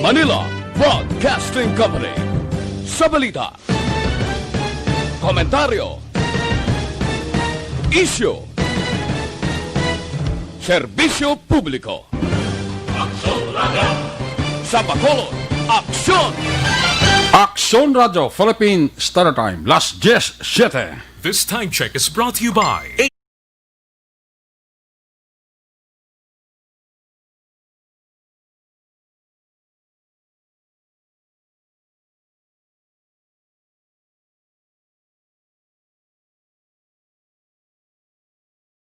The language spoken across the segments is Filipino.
Manila Broadcasting Company. Sa balita, komentaryo, isyu, serbisyo publiko. Sa Bacolod, aksyon! Aksyon Radio Philippine Standard Time, las 10:07. This time check is brought to you by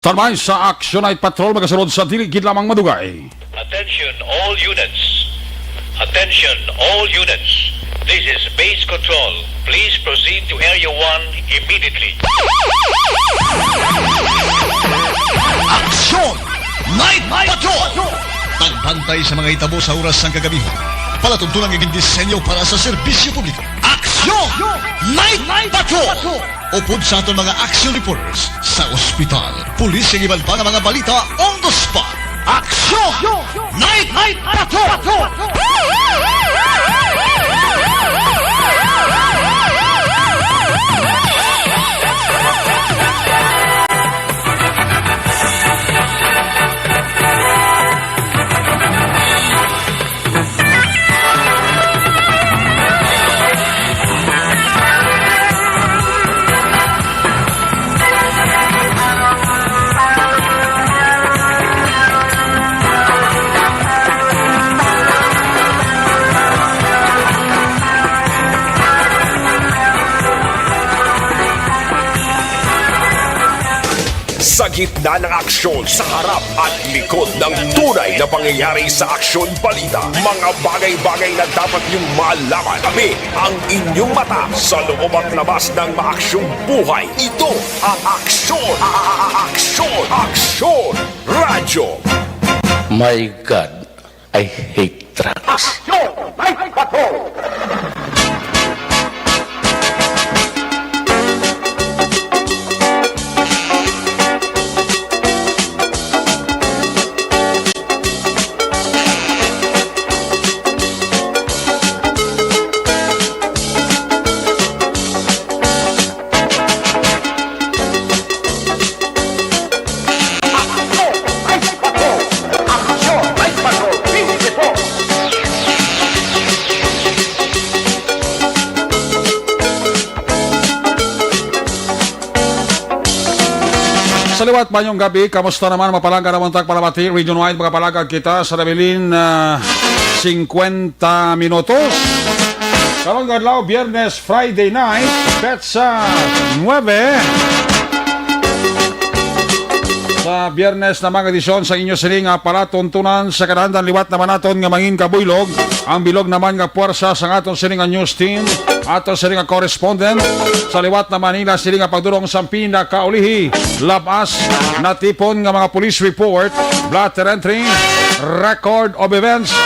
Tarmay sa Action Night Patrol magasunod sa diligid lamang madugay. Attention all units. Attention all units. This is base control. Please proceed to Area 1 immediately. Aksyon! Night Patrol! Tagbantay sa mga itabo sa oras ng kagabihan. Palatuntunan ng disenyo para sa serbisyo publiko. Aksyon! Night Patrol! Upod sa aton mga action reporters sa ospital, pulis ang iban pa ng mga balita on the spot. Aksyon! Night Patrol! Sa gitna ng aksyon, sa harap at likod ng tunay na pangyayari sa aksyon balita, mga bagay-bagay na dapat niyong malaman. Kami ang inyong mata sa loob at labas ng maaksyong buhay. Ito ang Aksyon! Aksyon! Radyo! My God, I hate trucks. Sa liwat banyong gabi, kamusta naman mapalaga naman tagpalabati, region-wide makapalagag kita sa Nabilin 50 minutos. Karong adlaw, Biyernes, Friday night, petsa 9. Sa Biyernes na mga edisyon sa inyo siling palatuntunan sa kanandan liwat naman naton nga mangin kabuylog. Ang bilog naman nga puwersa sa aton siling news team, aton siling correspondent sa liwat na Manila siling pagdurong sa pinakaulihi labas na tipon nga mga police report, blatter entry, record of events,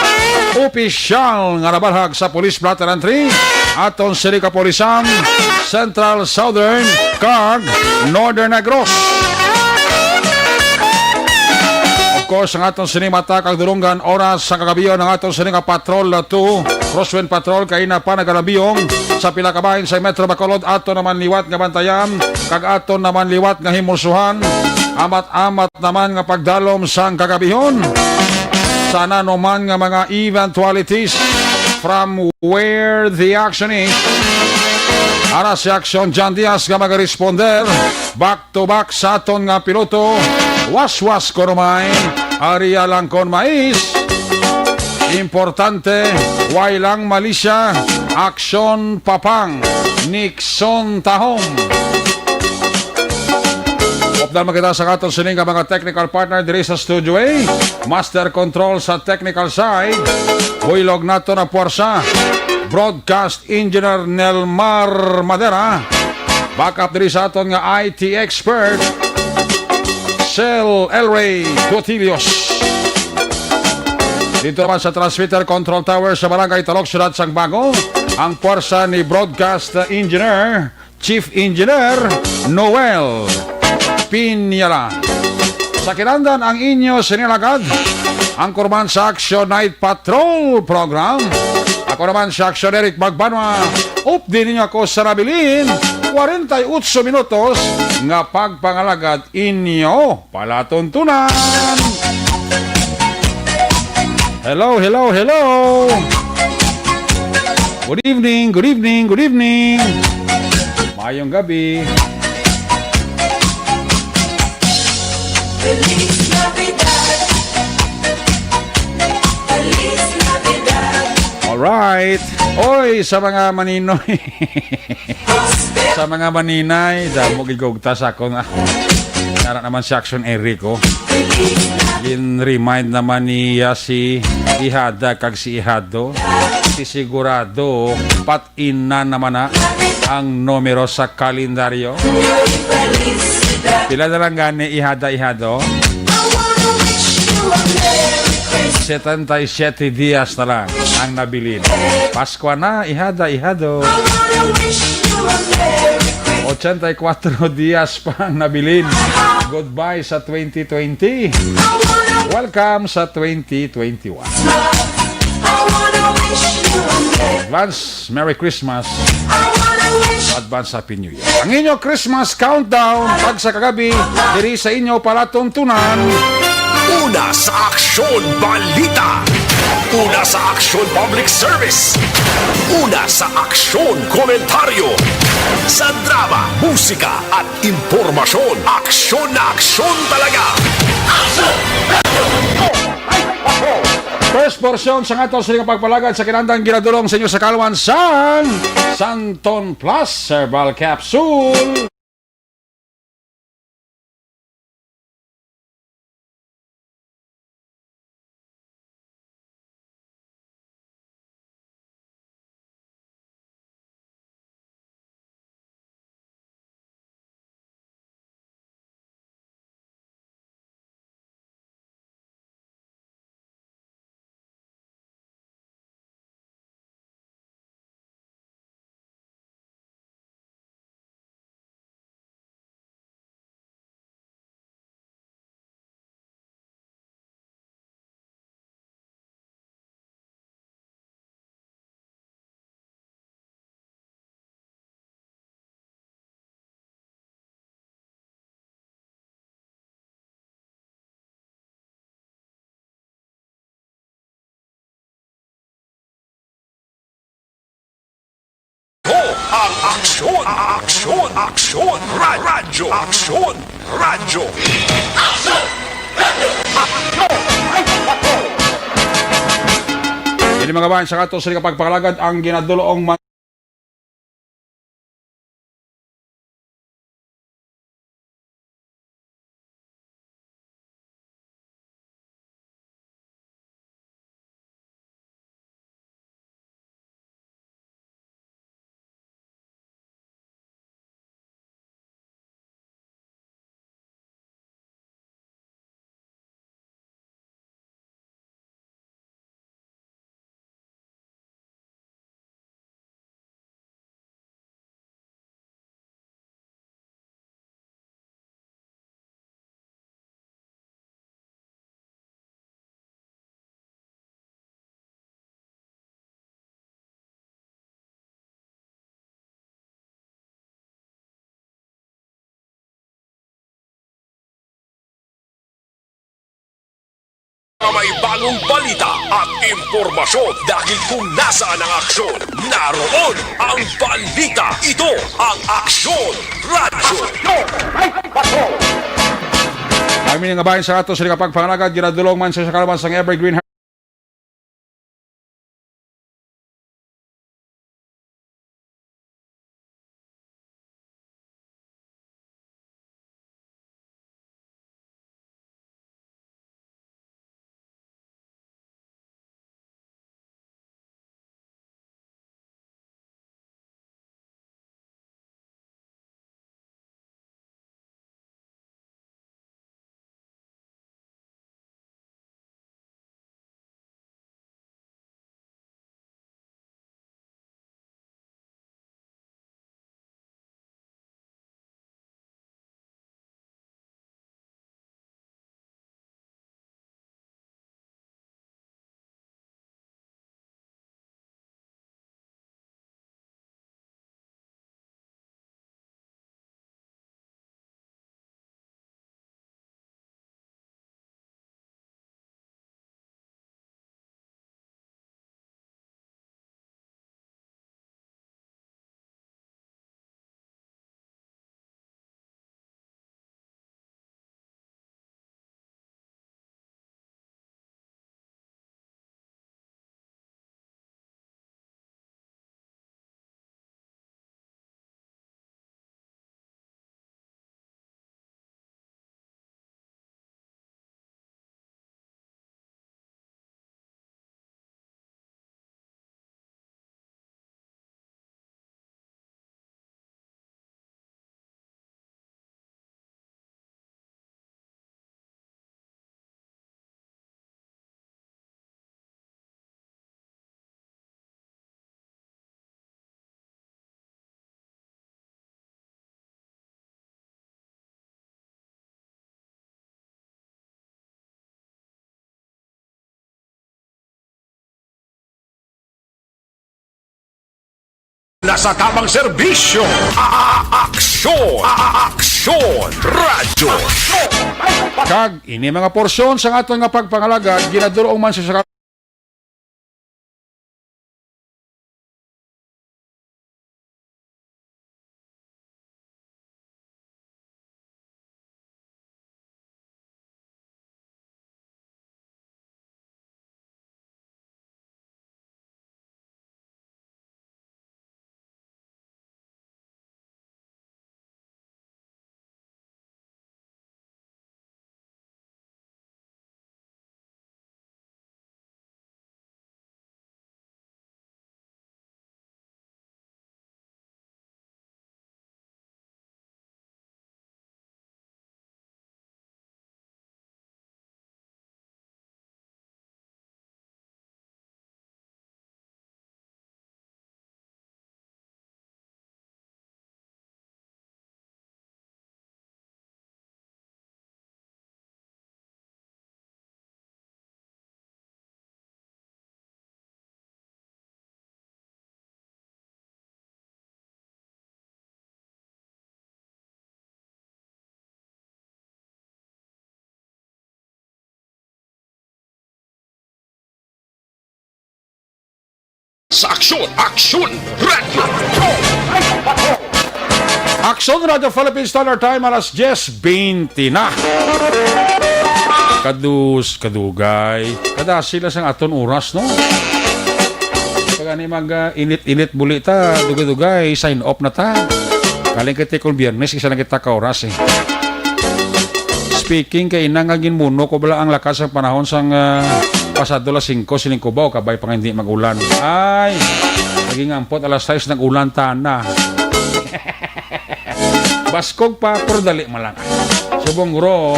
opisyal nga nabalhag sa police blatter entry, aton siling kapolisan, Central, Southern, Cag, Northern Negros. Of course, ang atong sinimata kagdurungan oras sa kagabiyon ng atong sining Patrol 2, Crosswind Patrol, kay na pa nagalabiyong sa pila kabahin sa Metro Bacolod. Aton naman liwat nga bantayan, kag aton naman liwat nga himulsuhan, amat-amat naman nga pagdalom sa kagabihon. Sana naman nga mga eventualities from where the action is. Ara si Action John Diaz nga mag-responder back to back sa aton nga piloto was korumay Aria lang kon mais. Importante wailang Malaysia, Action Papang Nixon Tahong. Opdal makita sa aton sining nga mga technical partner diri sa Studio A. Master Control sa technical side, buylog nato na puwersa, Broadcast Engineer Nelmar Madera. Backup diri sa aton nga IT expert, Sel Elray Cotilios. Dito naman sa transmitter control tower sa Barangay Talok, Syudad Sangbago, ang puwersa ni Broadcast Engineer, Chief Engineer Noel Piñala. Sa kinandan ang inyo sinilagad ang kurman sa Action Night Patrol program. Ako naman si Action Eric Magbanwa. Update ninyo ako sa nabilin 48 minutos nga pagpangalagad inyo palatuntunan. Hello, hello, hello. Good evening, good evening, good evening. Mayong gabi. Feliz Navidad. Feliz Navidad. Alright. Oy, sa mga maninoy. Prosper. Sa mga maninay, damo gigugtas ako nga. Nara naman si Action Enrico. Feliz Navidad. Gin-remind naman niya si Ihada kag si Ihado. Si sigurado pat-ina naman na ang numero sa kalendaryo. Felicidad. Pila na lang gani Ihada Ihado? I wanna wish you a Merry Christmas. 77 dias na lang ang nabilin. Pasko na, Ihada Ihado. I wanna wish you a Merry Christmas. 84 dias pa ang nabilin. Goodbye sa 2020. I wanna, Welcome sa 2021. I wanna wish you a Merry. Advance Merry Christmas. I wanna wish. Advance Happy New Year. Ang inyo Christmas countdown pag sa kagabi diri sa inyo palatuntunan. Una sa Aksyon Balita. Una sa Aksyon Public Service. Una sa Aksyon Komentaryo. Sa drama, musika at impormasyon. Aksyon na aksyon talaga. First portion sa ato sa pagpalagad sa kinandang ginadulong sa inyo sa Kalwan sang Santon Plus Herbal Capsule. Ang aksyon, aksyon, aksyon, radyo, aksyon, radyo. Ini mga bayan sa ato sa pagpalagad ang ginadulong May bagong balita at impormasyon dahil kung nasaan ang aksyon, naroon ang balita. Ito ang Aksyon Radyo. Kami nga bayan sa ato sa pagpalagad ginadulong man sa Kalwan sang Evergreen nasa tamang serbisyo. Aksyon! Aksyon! Radyo! Kag ini mga porsyon sa aton nga pagpangalagad ginadurong man sa Aksyon! Aksyon! Radyo! Aksyon Radio Philippines Standard Time alas 10:20 na. Kadugay. Kada sila sang aton oras, no? Kagani mag init-init buli ta, dugay-dugay, sign off na ta. Kaling kiti kung biyernes, isa na kita ka oras eh. Speaking kay inangagin muno ko bala ang lakas ng panahon sang pasado las 5 sining kubaw kabay pang hindi magulan. Ay, naging ampot alas 6 nag-ulan tana. Baskog pa pero dali malang. Subong guro,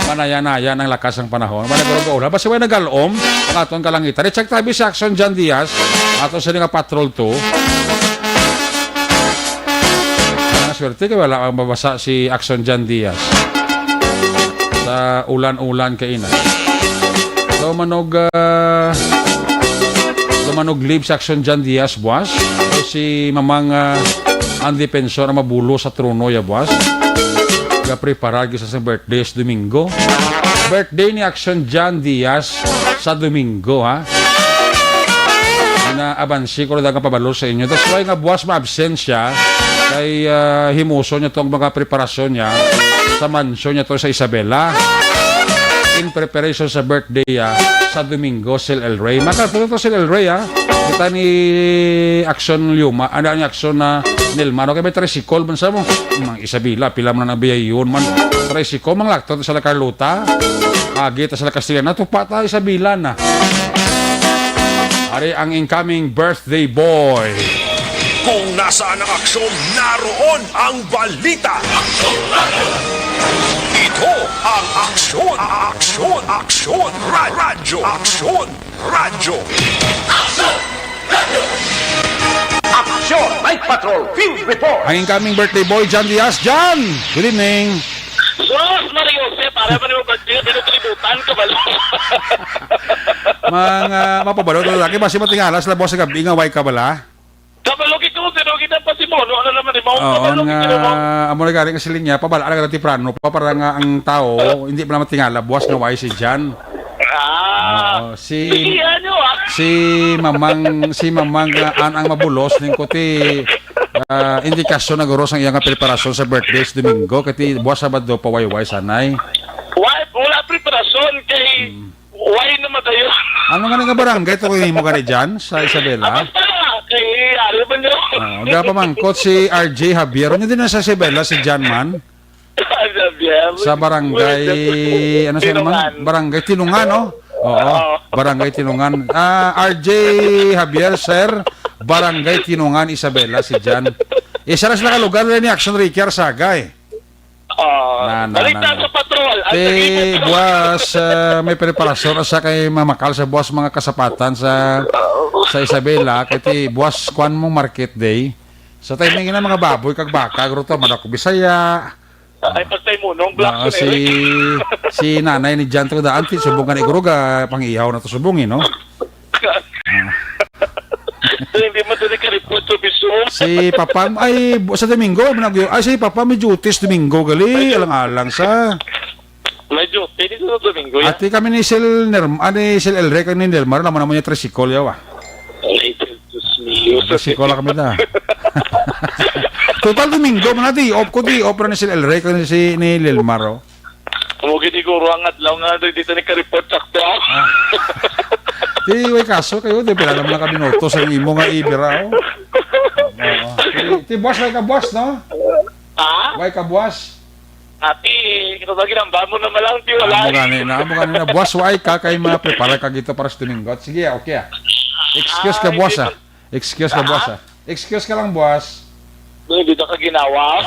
manaya-naya ng lakas ng panahon. Managuro ko ulan. Basta may nagalom, ang aton kalangitan. I-check tabi si Action John Diaz, aton sa nga Patrol 2. Swerte kaya wala ang mabasa si Action John Diaz sa ulan-ulan kaina. Lumanog live sa Action John Diaz, buwas. O si mamang ang depensor na mabulo sa trono ya, buwas. Ga-prepare sa birthday sa Domingo. Birthday ni Action John Diaz sa Domingo, ha? Na-abansi ko na dagang pabalo sa inyo. That's why nga buwas ma-absent siya kay himuso niya itong mga preparasyon niya sa mansyon niya to sa Isabela in preparation sa birthday sa Domingo Sil El Rey. Makatulong to Sil El Rey, kita ni Action Luma, ano ni Action na Nilmano, kaya may tricycle man sa mo mang Isabela, pila mo na nabiyay yun man tricycle, mang lakto sa La Carlota agit sa La Castellana, tupa tayo Isabela na. Ari ang incoming birthday boy. Kung nasaan ang aksyon, naroon ang balita. Ito ang aksyon, aksyon, aksyon, radyo, aksyon, radyo. Aksyon, Night Patrol, Field Report. Ang incoming birthday boy, John Diaz. John! Good evening. Sos, Mario Jose, para pa naman ba-deal, pinutilibutan ka ba lang? Mga mapabalo ito laki, basi matingalas, labos sa gabi nga, way ka bala? Kabalog ikaw, pero kita pa si Mono, ano naman, mo? Oo, Kabalog ikaw mo. amo na galing kasi linya, pabala na ti prano, pa para nga ang tao, hindi pa naman tingala, buwas nga way si John. Bigyan nyo, Si mamang ang mabulos, ning ko ti indikasyon na guros ang iyang preparasyon sa birthday sa Domingo, kati buwas Sabado pa way sanay. Wala preparasyon kay why naman tayo. Ano nga barangay ito mo ka ni John sa Isabela? Basta, kay ano ba nyo? Ga pa mangkot si RJ Javier. Ano din na sa Isabela si John man? Sa barangay, ano siya naman? Barangay Tinungan, no? Oo, barangay Tinungan. RJ Javier, sir. Barangay Tinungan, Isabela, si John. Isa na sila kalugar ni Action Ricky Arsaga, eh. Balita sa patrol. Buwas, may preparasyon sa kay mamakal sa buwas mga kasapatan sa Isabela. Kaya buwas kuan mong market day. Sa timing na mga baboy, kag baka, gruto, madako Bisaya. Ay, pagtay mo, nung black si nanay ni Jan Trodaan, subungan iguruga, pang-ihaw na to subungin, no? Hindi mo ito ka-report to Bisos. Si Papa, ay, sa Domingo, si Papa may duties Domingo, gali, alang-alang sa. Medyo, pwede ko sa Domingo yan. Ati kami ni Sil Elre, kami ni Nelmar, naman naman yung tricycle, yawa. Ay, Diyos mio. Tricycle kami da. Total Domingo, mga di-off na ni Sil Elre, kami ni Nelmar, oh. Mugin siguro ang adlaw nga dito ni ka-report sakto. Di, way kaso kayo, di pala naman na kami noto sa imo nga ibira, oh. Ti boss, way ka boss, no? Ha? Way ka boss. Ati, kinatagin ang bamo na malang di wala. Amo gani na boss, way ka kay ma-prepare ka gito para sa Domingo. Sige, okay. Excuse ka boss, ah. Excuse ka boss, ah. Excuse ka lang, boss. Dito ka ginawa.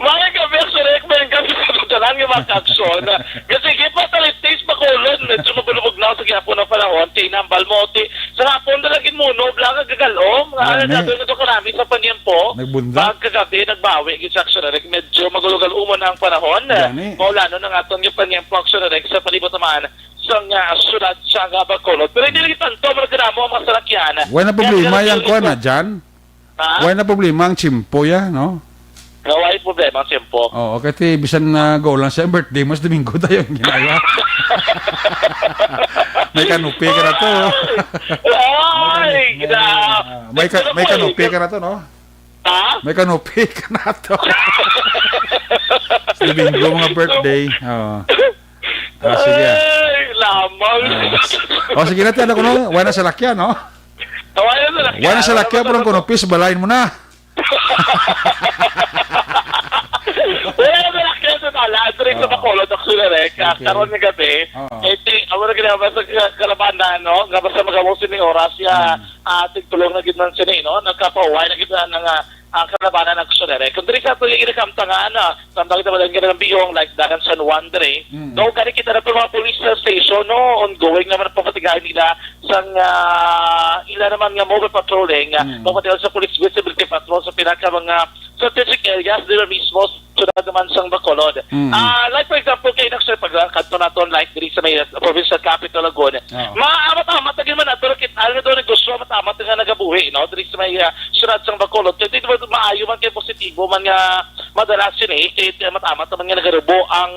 Mga gabi sa recommend kami sa pagdalan ng mga aksyon. Kasi kipa talitis makulon. Medyo mabulubog na sa gihapon ng panahon. Tinambal mo. Sa hapon dalagin mo, no? Blang gagalom. Ang gabi na ito karami sa panyempo. Nagbunda. Pagkagabi, nagbawi. Sa aksyon na medyo magulogal umon ang panahon. Maulano ng atong yung panyempo aksyon na sa palibot naman sa sulat sa Bacolod. Pero hindi rin tanto, magkadamo ang mga salakyan. Wala na problema yan ko na dyan. Wala na problema ang chimpo ya, no? Wala problema ang chimpo. Oo, kasi bisan na go lang sa birthday mo sa Domingo tayo yung ginaya. May kanupi ka na to. Ay, gina. May kanupi ka na to, no? Ha? May kanupi ka na to. Sa Domingo mga birthday. Oo. Sige. Ay, lamang. Sige natin, ano ko, no? Wala na sa lakya, no? Wala na sa lakya, parang kunupis, balayin mo na. Wala na lakya sa tala. Ito sa Bacolod, Oxularek. Karoon ng gabi. Ako na ginagawa sa kalabanan, no? Gabas sa magamusin ni Oras, ating tulong na gitnan siya, no? Nagkapaway na gitnan ng kalabanan ng Oxularek. Kung diri sa ito yung inakamtangan, samtang kita ba lang ng biyong, like Dagan San Juan, diri. No, kani kita na po mga police station, no? Ongoing naman ang papatigahin nila sang ila naman nga mobile patrolling, papatigahin sa police visibility patrol sa pinaka mga strategic areas dito mismo sunod naman sang Bacolod. Like for example, kayo nagsay pagkanto naton like diri sa may provincial capital Lagun. Maamat-amat na man ato kit ano do negosyo maamat nga nagabuhi, no? Diri sa may sunod sang Bacolod. Kaya dito maayo man kay positibo man nga madalas yun maamat man nga nagarubo ang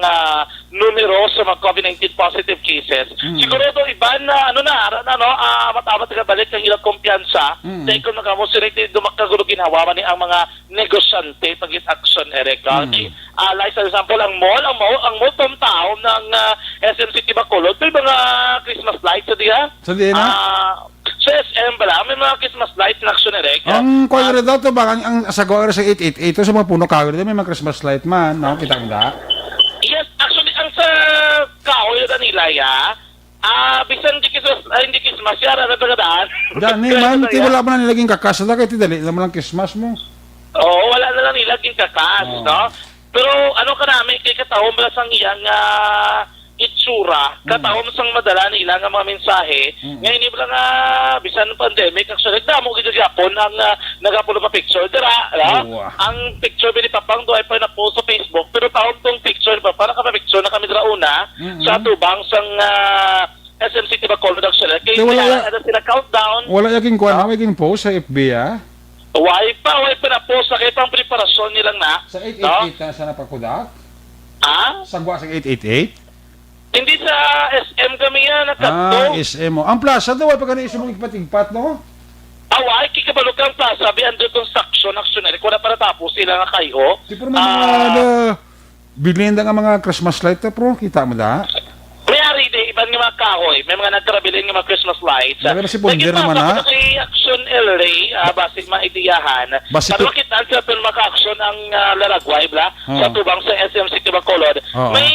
numero sa mga COVID-19 positive cases. Siguro do iban na matamat nga balik ang ilang kumpiyansa. Dahil kung nakamo sila dumakagulog ginawa man ang mga negosyante pagit action ereka. Like for example, ang mall tomtown ng SM City Bacolod, may mga Christmas lights sa diha. Sa diha na? Sa SM bala, may mga Christmas lights na action ereka. Ang kwadro daw to ba, ang sagwa sa 888, ito sa mga puno kahoy, may mga Christmas light man, no? Kita mo da? Yes, actually, ang sa kahoy na nila, bisan hindi Christmas, yara na tagadaan. Dani man, wala ba na nilaging kakas na kaya tidali naman ang Christmas mo. Oo, wala na lang nilaging kakas, no? Pero ano ka namin, kay katahom lang sang iyang itsura, katahom sang madala nila nga mga mensahe, ngayon hindi lang bisan ng pandemic, actually, damo gito Japon ang nagapulo pa picture, ang picture ni Papang doon ay pa na-post sa Facebook, pero tahom tong picture, para ka pa-picture na kami drauna, sa tubang sang SM City Bacolod, actually, kaya sila countdown. Wala yaking kuha na, yaking post sa FB, Why pa na po sa kay pang preparasyon nilang na. Sa 888 na sana pakudak? Sagwa sa 888? Hindi sa SM kami yan, nakato. SM mo. Ang plaza daw, ay pagka na-SM mong ipatingpat, no? Away, kikabalog kang plaza, biyan doon construction, actionary, kung na para tapos sila nga kayo. Di pero mga bilhin nga mga Christmas light, bro, kita mo da? Mayari de, ibang nga mga kahoy, may mga nagkarabilin nga mga Christmas lights. Lagi si Bonder naman, ha? Kay Action LA, basig maidiyahan. Para makitaan sa ito maka-action ang laragway, sa tubang sa SM City Bacolod. May,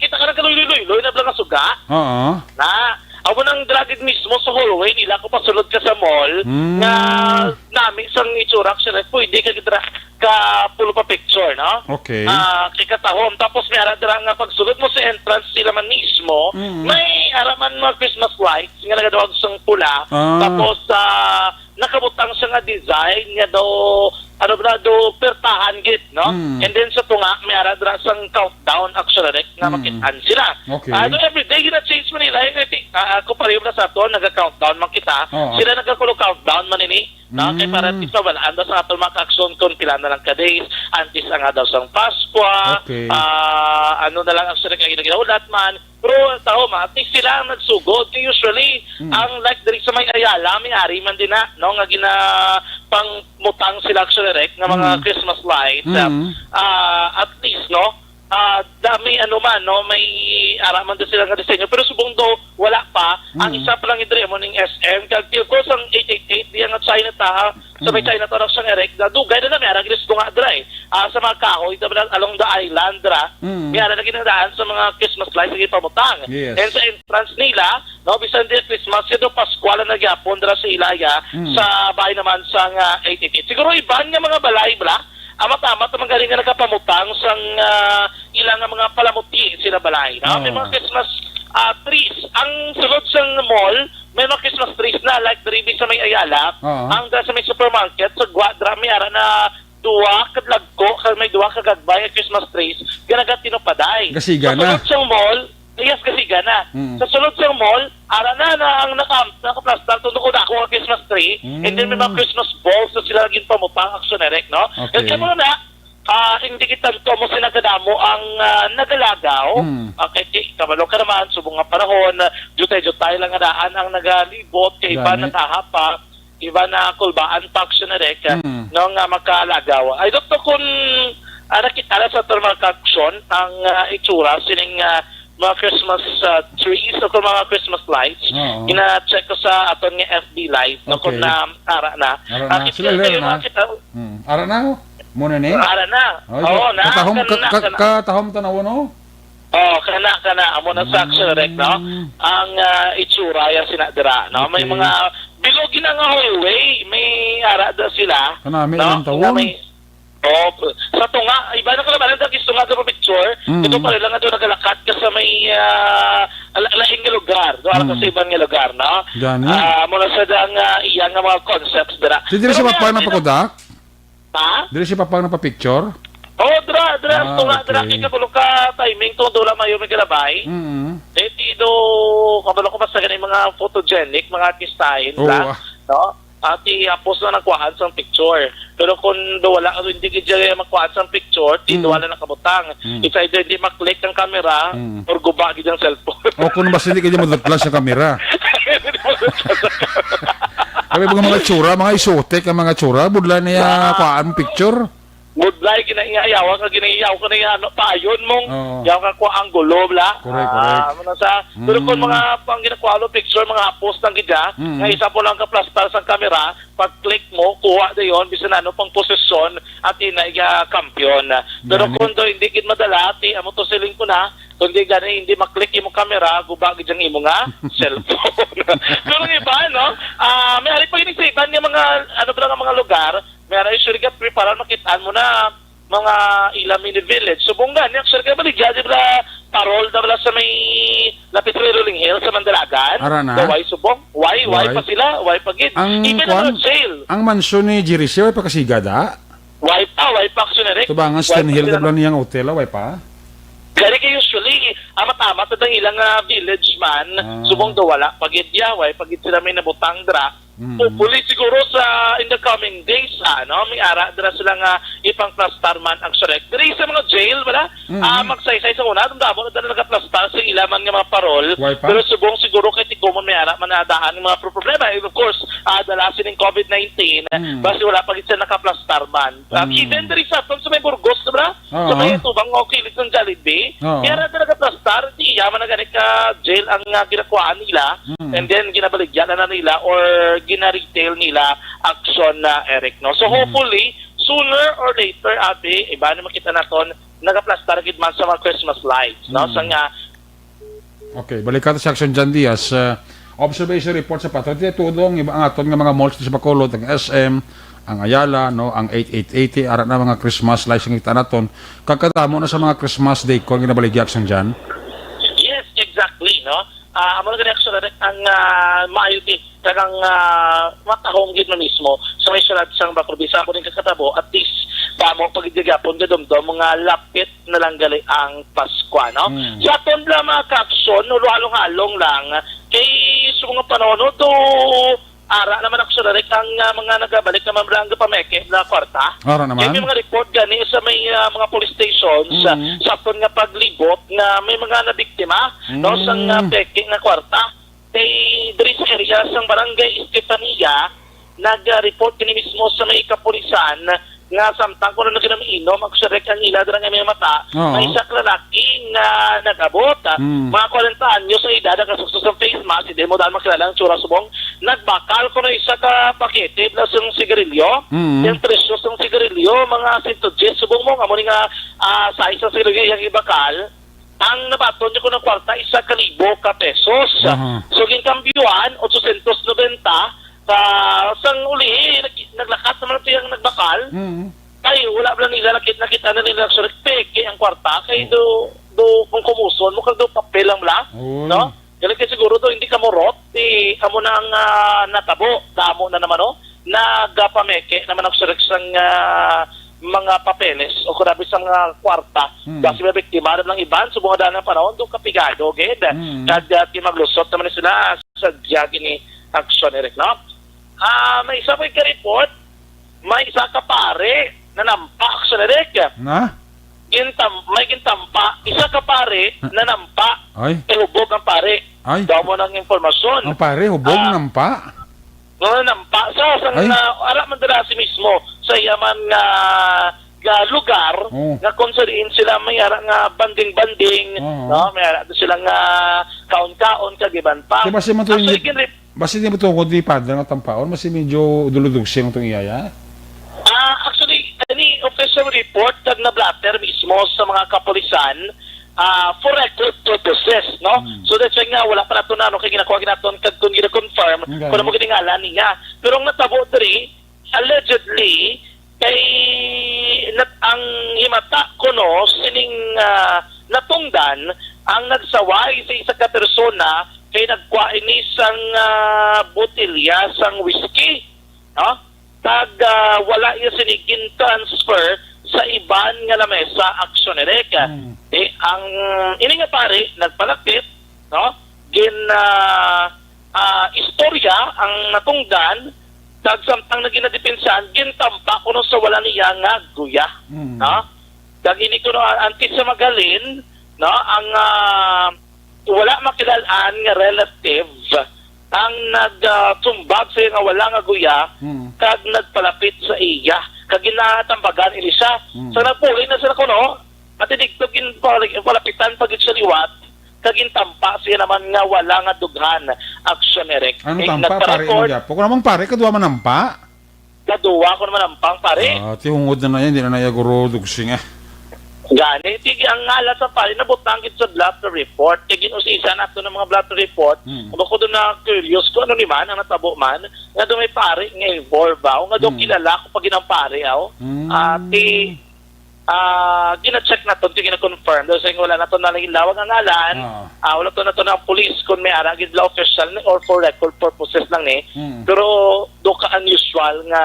kita ka na kaluloy-luloy na blang suga. Na, ako nang dragid mismo sa hallway nila, kung pasulod ka sa mall, na namin sang itsura, pwede ka pulo pa picture, no? Okay. Kikatahom. Tapos may aradrang nga pagsulod mo sa entrance sila man mismo, may araman mga Christmas lights, nga nagadawag sang pula. Tapos, nakabutang siya nga design nga do pertahan git, no? And then sa tunga, may aradrang sang countdown, actually, nga makitaan sila. Okay. Everyday, gina-change mo nila, ako pareho na sa to, nag-countdown man kita. Oo. Sila nagkakulo-countdown man ini. No? Kaya para at least mabalaan daw sa atong mga ka-aksyon kung pila na lang ka-days. Antes nga daw sang Paskwa. Okay. Ano na lang ang sila kaya ginaulat man. Pero tao ma, at least sila ang nagsugod. Kaya usually, ang like diri sa may Ayala, may ari man din na, no? Nga gina pangmutang sila direct ng mga Christmas lights. At least, no? Dami ano man, no? May araman din sila nga disenyo. Pero subong do, wala pa. Ang isa pa lang idre mo ng SM. Kag of course, ang 888, diyan nga China ta, sa may China ta sa erect, dugay na may arang gilis nga dre. Sa mga kahoy, along the island, may arang na ginadaan sa mga Christmas lights na pamutang. Yes. And sa entrance nila, no, bisan din Christmas, yun do Pascual na nagyapon dra sa Ilaya, sa bahay naman sa 888. Siguro iban nga mga balay, bla? Amat-amat naman galing nga nagkapamutang sang ilang nga mga palamuti sila balay. No? May mga Christmas trees. Ang sulod sang mall, may mga Christmas trees na like Dribi sa may Ayala. Ang sa may supermarket, sa Guadra, may ara na duwa kadlagko, may duwa kagagbay ang Christmas trees, ganagat tinupaday. Gasiga sa na. sulod sang mall, yes, gasiga na. Sa sulod sang mall, ara na ang nakaplastar, tundo ko na ako ang Christmas tree, and then may mga Christmas balls na sila naging pamutang aksyonerek, no? Okay. Kaya mo na, hindi kita ko mo sinagadamo ang nagalagaw. Okay, kabalo ka naman, subong nga panahon, jutay-jutay lang nga daan ang nagalibot, kay iba Gani. nakahapa, iba na kulbaan pa aksyonerek, no nga makalagaw. Ay, doktor, kung nakita na sa thermal action, ang itsura, sining mga Christmas trees o kung mga Christmas lights, gina-check ko sa aton nga FB Live, no, kung na ara na. Ara na. Sila lang na. Ara na, muna ni? Ara na. Oo, na. Katahom tanaw, no? Oo, kana. Amo na sa action no? Ang itsura yan sinadira, no? May mga bilog na nga hallway, may ara da sila. Kanami no? ilang tawon? Sa tunga, iba na ko naman, ang gusto nga sa picture, ito pa rin lang ito nagalakat ka sa may lahing lugar, doon ka sa ibang lugar, no? Gani. Muna sa dang iyang mga concepts, dira. Dili siya papang na pakodak? Ha? Dili siya papang na pa-picture? Dra, tunga, dra, okay. kikabulo ka timing, to doon lang mayo may galabay. Tido, kabalo ko pa sa ganun mga photogenic, mga artistahin, no? At i-post na nagkuhaan sa picture. Pero kung wala ka hindi ka magkuhaan sa picture, wala na kabutang. It's either hindi maklik ang camera or gubagi ang cellphone. O kung mas hindi ka dyan madutlas sa kamera. Kami mga tsura, mga isotek ang mga tsura, budla niya kuhaan picture. Budlay, ginaiyaw ka na payon mong, yaw ka ko ang gulo, bla. Correct. Pero kung mga pang ginakuha picture, mga post ng gidya, nga isa po lang ka-plastar sa camera, pag-click mo, kuha na yun, bisa na ano pang posisyon at kampiyon. Pero kung do hindi kit madala, amo to siling ko na, kung hindi maklik yung camera, gubagi dyan imo nga, cellphone. Pero iba, no? May hari pa yun sa iba niya mga, mga lugar, meron yung surigat para makitaan mo na mga ilang mini village. So, bunga, niya, surigat ba, di ba, parol na sa may lapit sa Rolling Hill sa Mandalagan? Arana? Why subong? Why pa sila? Why pa gid? Even ang jail. Ang mansyon ni Jirisio, ay pa kasigada? Why pa aksyonerek? Tubangan Stan Hill, dablan niyang hotel, why pa? Kaya usually, amat-amat na ilang village man, subong do wala, pagid yaway, pagid sila may nabutang dra, hopefully siguro sa in the coming days, may ara dra sila nga ipang-plastar man ang surek. Diri sa mga jail, wala, magsaysay sa una, dumdamo na nagka-plastar sa ilaman nga mga parol, pero subong siguro kay tikomon may ara manadaan ng mga problema. And of course, dalasin ng COVID-19, basi wala pagid sila naka-plastar man. Even diri sa may Burgos, diba? Sa may tubang kilit ng Jollibee, kaya na nagka-plastar, di yaman na ganit ka jail ang ginakuhaan nila, and then ginabaligyan na nila or gina-retail nila action na Eric, no? So hopefully sooner or later iba na makita naton nagaplastar gid man sa mga Christmas lights, no? Sa nga okay, balik ka sa Action Jan Diaz. Observation report sa patron tudong ang aton nga mga malls sa Bacolod, ang SM, ang Ayala, no, ang 8880 ara na mga Christmas lights ang kita naton. Kakadamo na sa mga Christmas day ko ginabaligya Action Jan. Yes, exactly, no? Amo na reaction ang maayuti tagang matahong gid na mismo sa may sulat sang Bacolod sa mo din kakatabo at least Tamo pagdigapon gadumdum mga lapit na lang gali ang Pasko, no? Sa aton lang mga kakson, halong-halong lang, kay sa mga panahon, do ara naman ako sa direct ang mga nagabalik na mamranga pameke na kwarta. Ara naman. Kaya may mga report gani sa may mga police stations sa aton nga paglibot na may mga nabiktima no sang peke na kwarta. Kay diri sa area sang barangay Estefania nag-report kini mismo sa may kapulisan nga samtang ko na naginamiinom ang sarek ang ila dira nga may mata may isa ka lalaki nga nagabot mga 40 anyo sa edad nakasuksos ang face mask hindi mo dahil makilala ang tsura subong nagbakal ko na isa ka pakete plus yung sigarilyo yung presyo ng sigarilyo mga 110 subong mo nga mo nga sa isang sigarilyo yung ibakal ang nabaton niyo ko ng kwarta 1,000 ka pesos so ginkambyuan 890 sang uli, naglakat naman ito yung nagbakal. Ay, wala ba nila nakita na nila sa peke ang kwarta. Kaya kung kumuson, mukhang do papel lang lang. No? Kaya siguro do hindi ka morot. Amo na ang natabo. Damo na naman, no? Nagpameke naman ako sa mga papeles o kurabi sa kwarta. Kasi may biktima ng iban, subunga na ng panahon, do kapigado, ged. Kada maglusot naman sila sa diyagi ni aksyon, Eric, no? May isa pa ka-report, may isa ka pare na nampa, aksyon, Eric. Na? May gintampa, isa ka pare na nampa, hubog ang pare. Daw mo ng informasyon. Ang pare, hubog nampa? Nampa. Sa ara mandarasi mismo, sa yaman nga lugar, nga kung sariin sila may ara nga banding-banding, no? May ara sila nga kaon-kaon, kagiban pa. Diba si Basta hindi mo ito kung di padre ng tampaon, mas medyo duludugsin itong iyaya? Actually, any official report kag na blatter mismo sa mga kapulisan for record purposes, no? So that's why nga, wala pa nato na, no, kaya ginakuha natin kag kung gina-confirm, kung na mo giningalan niya. Pero ang natabo diri, allegedly, kay ang himata ko, no, sining natungdan, ang nagsaway sa isa ka persona, kay nagkuha ini sang botelya sang whiskey, no? Tag wala iya sinigin transfer sa iban nga lamesa aksyon ereka. Ang ini nga pare nagpalapit, no? Istorya ang natungdan tag samtang naging nadepensahan gintampa kuno sa wala niya nga guya, no? Tag ini kuno antes sa magalin, no? Ang wala makilalaan nga relative ang nagtumbag sa nga wala nga guya kag nagpalapit sa iya kag ginatambagan ili siya sa nagpuli na sila kuno matidigtog in palapitan pag sa liwat kag intampa siya naman nga wala nga dughan action erek ano tampa pare mo gapo kung naman pare kadua man nampa kadua ko naman nampang pare tihungod na yan hindi na nayaguro dugsing gani, tigi ang ngalat sa pari, nabutangit sa blatter report, tigi usisa nato ng mga blatter report, ko doon na curious ko, ano ni man, ang natabo man, nga doon may pari, nga involve, nga doon kilala ko pag ginang pari, gina-check na to, gina-confirm, doon sa wala na to nalang ilawag ang ngalan, wala to na to ng police, kung may aragid law official, or for record purposes lang pero doon ka unusual nga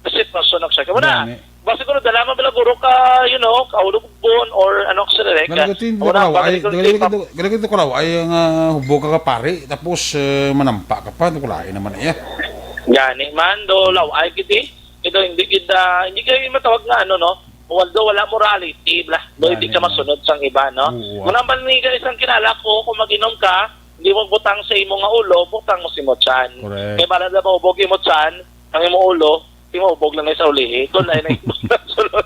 sitwasyon ng siya. Wala. Basta ko dala mo bala guro ka, kaulog bon or ano sa direct. Galagatin ko raw ay hubog ka pare tapos manampa ka pa kulain naman iya. Gani man do law ay kiti. Ito hindi kayo matawag nga no. Although wala morality bla. Do hindi ka masunod sang iba no. Wala man ni isang kinala ko kung mag-inom ka, hindi mo butang sa imo nga ulo, butang mo si mo chan. Kaya bala na mo ubog mo chan, ang imo ulo ubog lang sa ulihi. Kung na sulod.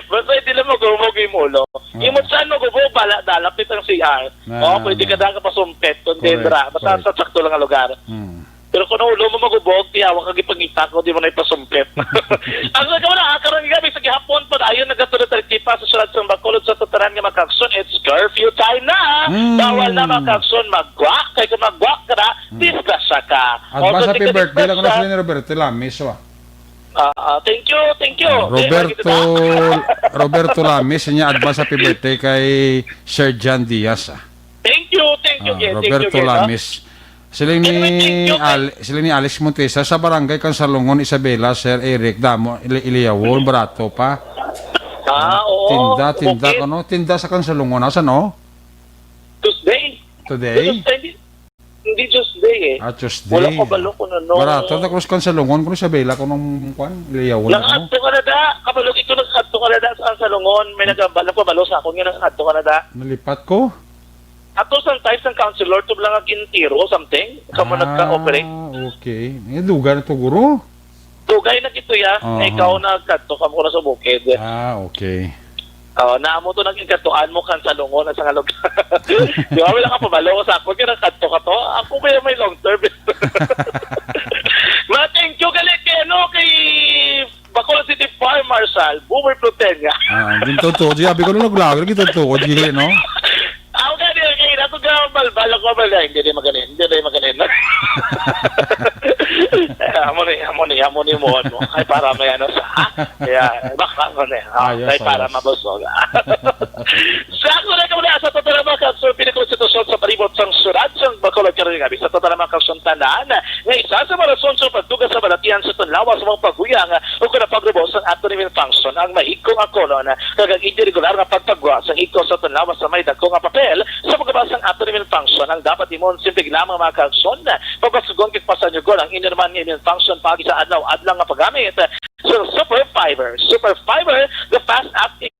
Basta hindi lang mag-ubog yung ulo. Yung saan mag-ubog, dalapit ang CR. Pwede ka daan ka pasumpet. Kundendra. Basta sa sakto lang ang lugar. Pero kung ulo mo mag-ubog, tiyawa ka gipangita ko, di mo na ipasumpet. Ang nagawa na, karoon nga, sa gihapon po, ayun, nagkatulad pa sa sulat sa bakulod sa tutaran nga magkakson, it's curfew time na! Bawal na magkakson, mag-guak. Kaya kung mag-guak ka na, disgrasya ka. At basta happy birthday lang ko na sila ni Roberto Lamis, thank you. Roberto Lamis, niya advance happy birthday kay Sir John Diaz. Thank you. Roberto Lamis. Sila ni Alex Montesa sa barangay Kansalungon, Isabela, Sir Eric Damo, Iliyawon, Barato pa. Oo. Tinda Okay. ko no, tinda sa Kansalungon. Asan no? Tuesday. Today? Hindi Tuesday eh. Tuesday. Wala ko balo ko na no. Barato, na krus Kansalungon, kung Isabela ko nung kwan, Iliyawon. Nang-adto ka na da. Kabalog ito nang-adto ka na da sa Salongon. May nagabalo sa akong nga nang-adto ka na da. Nalipat ko. Ato sometimes ang counselor to lang ang kintiro something. Kamu nagka-operate. Okay. Duga na to, guro. Dugay na kito ya. Uh-huh. Ikaw nagkadto ka mo na sa bukid. Okay. Naamo to nang ikatuan mo kan sa lungon sa ngalog. Di ba wala ka pabalo sa ako kaya nagkadto ka to. Ako ba may long term? Thank you galit kay Bacolod City Fire Marshal Boomer Plutenya. Dito to. Sabi ko nung naglago, dito to. Hindi no? Ako ka din, kaya nato ka balbal ako ba? Hindi rin maganin. Amon mo. Ay, para may ano sa... Kaya, baka mo na. Ay, para mabusog. Sa ako na kamuna, sa totoo naman kaso, pinakonstitusyon sa palibot sang surat sang Bacolod Karungabi. Sa totoo naman kaso, tandaan na isa sa mga rason sa pagduga sa balatian sa tunlawa sa mga paguyang o kung napagribos ang ato ni function ang mahikong akolon kagag regular na pagpagwa sa hiko sa tunlawa sa may dagkong papel sa pagbabasang ato ni function ang dapat imon simpig lamang mga kaakson pagpasugon kit pasanyugol ang inerman ni function pagi sa adlaw-adlaw nga paggamit so Super Fiber, the fast acting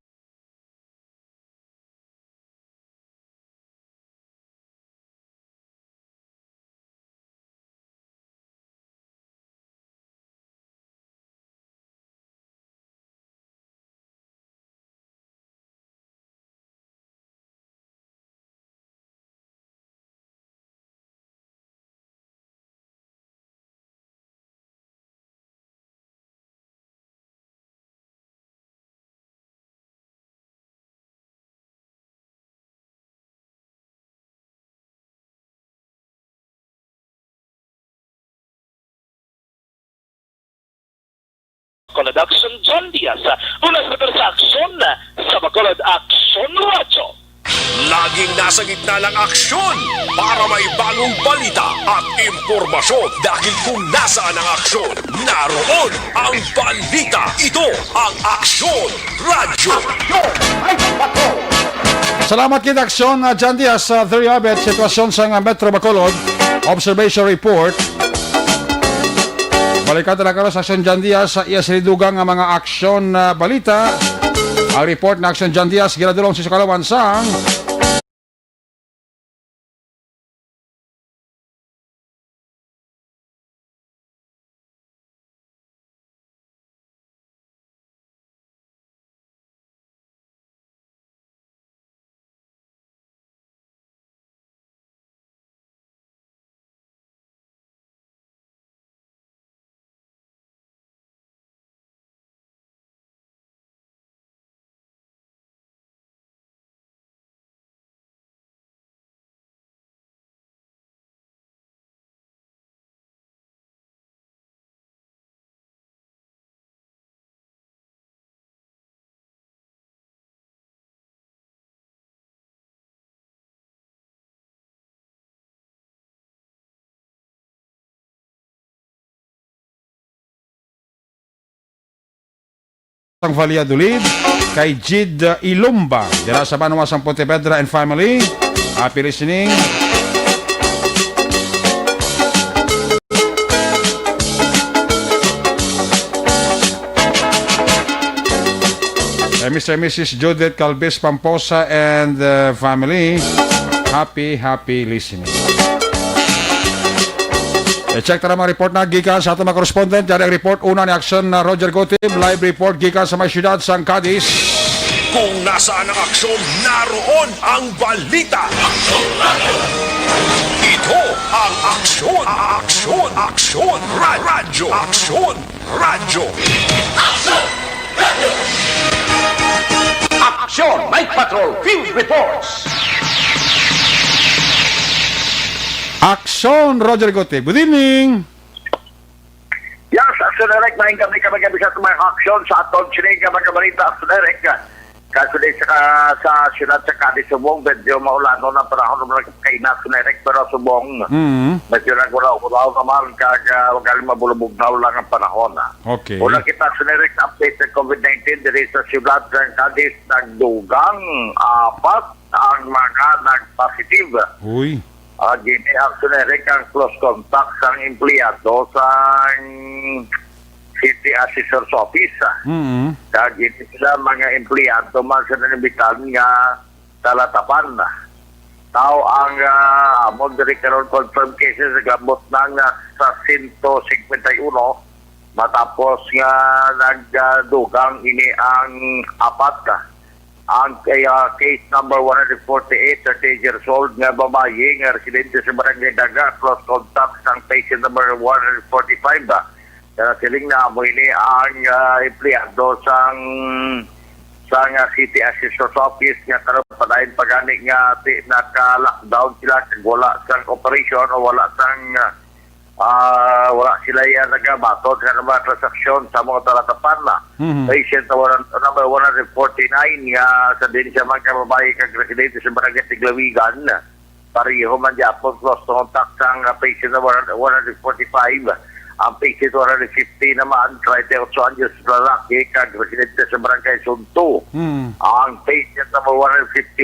Bacolod Action John Diaz. Una sa aksyon sa Bacolod Action Radyo. Laging nasa gitna ng aksyon para may bagong balita at impormasyon dahil kung nasaan ang aksyon, naroon ang balita. Ito ang Aksyon Radyo. Salamat kit aksyon John Diaz sa Theriabet, sitwasyon sa Metro Bacolod, observation report. Balikan talaga sa aksyon John Diaz sa iya sinidugang nga mga aksyon na balita. Ang report na aksyon John Diaz ginadulong sa Kalawan sang ang Valladolid, kay Jid Ilumba, dira sa Banuas ang Pontevedra and family. Happy listening. Kay Mr. and Mrs. Judith Calvis Pamposa and family. Happy listening. I-check tara mga report na gikan sa ating mga correspondent. Dari ang report una ni aksyon na Roger Gotib. Live report gikan sa may syudad sang Cadiz. Kung nasaan ang aksyon, naroon ang balita. Ito ang Aksyon Radyo. Aksyon Radyo. Aksyon Night Patrol Field Reports. Aksyon Roger Gotib. Good evening. Yes, Aksyon Eric, maing kami sa mga aksyon sa atong sinig mga balita Aksyon Eric. Kaso din sa siyudad sa Cadiz, Subong, medyo maulano na panahon ng kainas sunirek, pero Subong, medyo nagulaw naman galing mabulubugnaw lang ang panahon. Okay. Una kita sunirek update sa COVID-19 diri sa siyudad ng Cadiz, nagdugang apat ang mga nag-positive. Uy. Gini ang sunirek ang close contact sa empleyado sa City Assessor's Office. Kaya sila mga empleyado man sa nanibitan nga talatapan. Tao ang amon dari karon confirmed cases gabot ng sa 151 matapos nga nagdugang ini ang apat. Ang case number 148, 30 years old nga babae nga residente sa Barangay Daga, close contact sang patient number 145. Kaya siling na mo ini ang empleyado sang City Assessor's Office nga karon padayon pagani nga naka-lockdown sila kag wala sang operation o wala sila yan nagabatot sa mga transaksyon sa mga talatapan na. Patient number 149 nga sa din siya mga babae kag residente sa Barangay Tiglawigan. Pareho man Japon close contact sang patient number 145. Ang patient 150 naman, 38 anyos lalaki, kag residente sa Barangay Sunto. Ang patient number 151,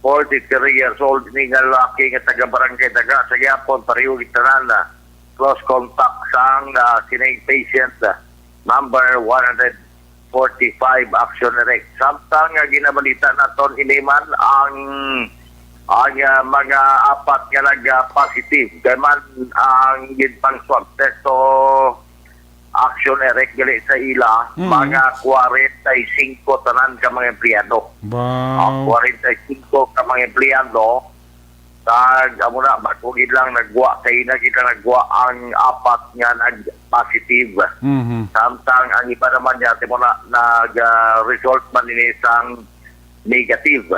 43 years old, ni nga lalaki nga taga-Barangay Daga, sa Yapon, pareho itanan na close contact sang sinay patient number 145 action direct. Samtang ginabalita naton iniman ang mga apat nga nag-positive. Kaya man ang ginpang swab test o action erect gali sa ila, mga 45 tanan ka mga empleyado. Ang 45 ka mga empleyado, amo na, bakugid lang nagwa, kaya na kita nagwa ang apat nga nag-positive. Samtang ang iba naman niya, mo na nag-result man ini sang negative.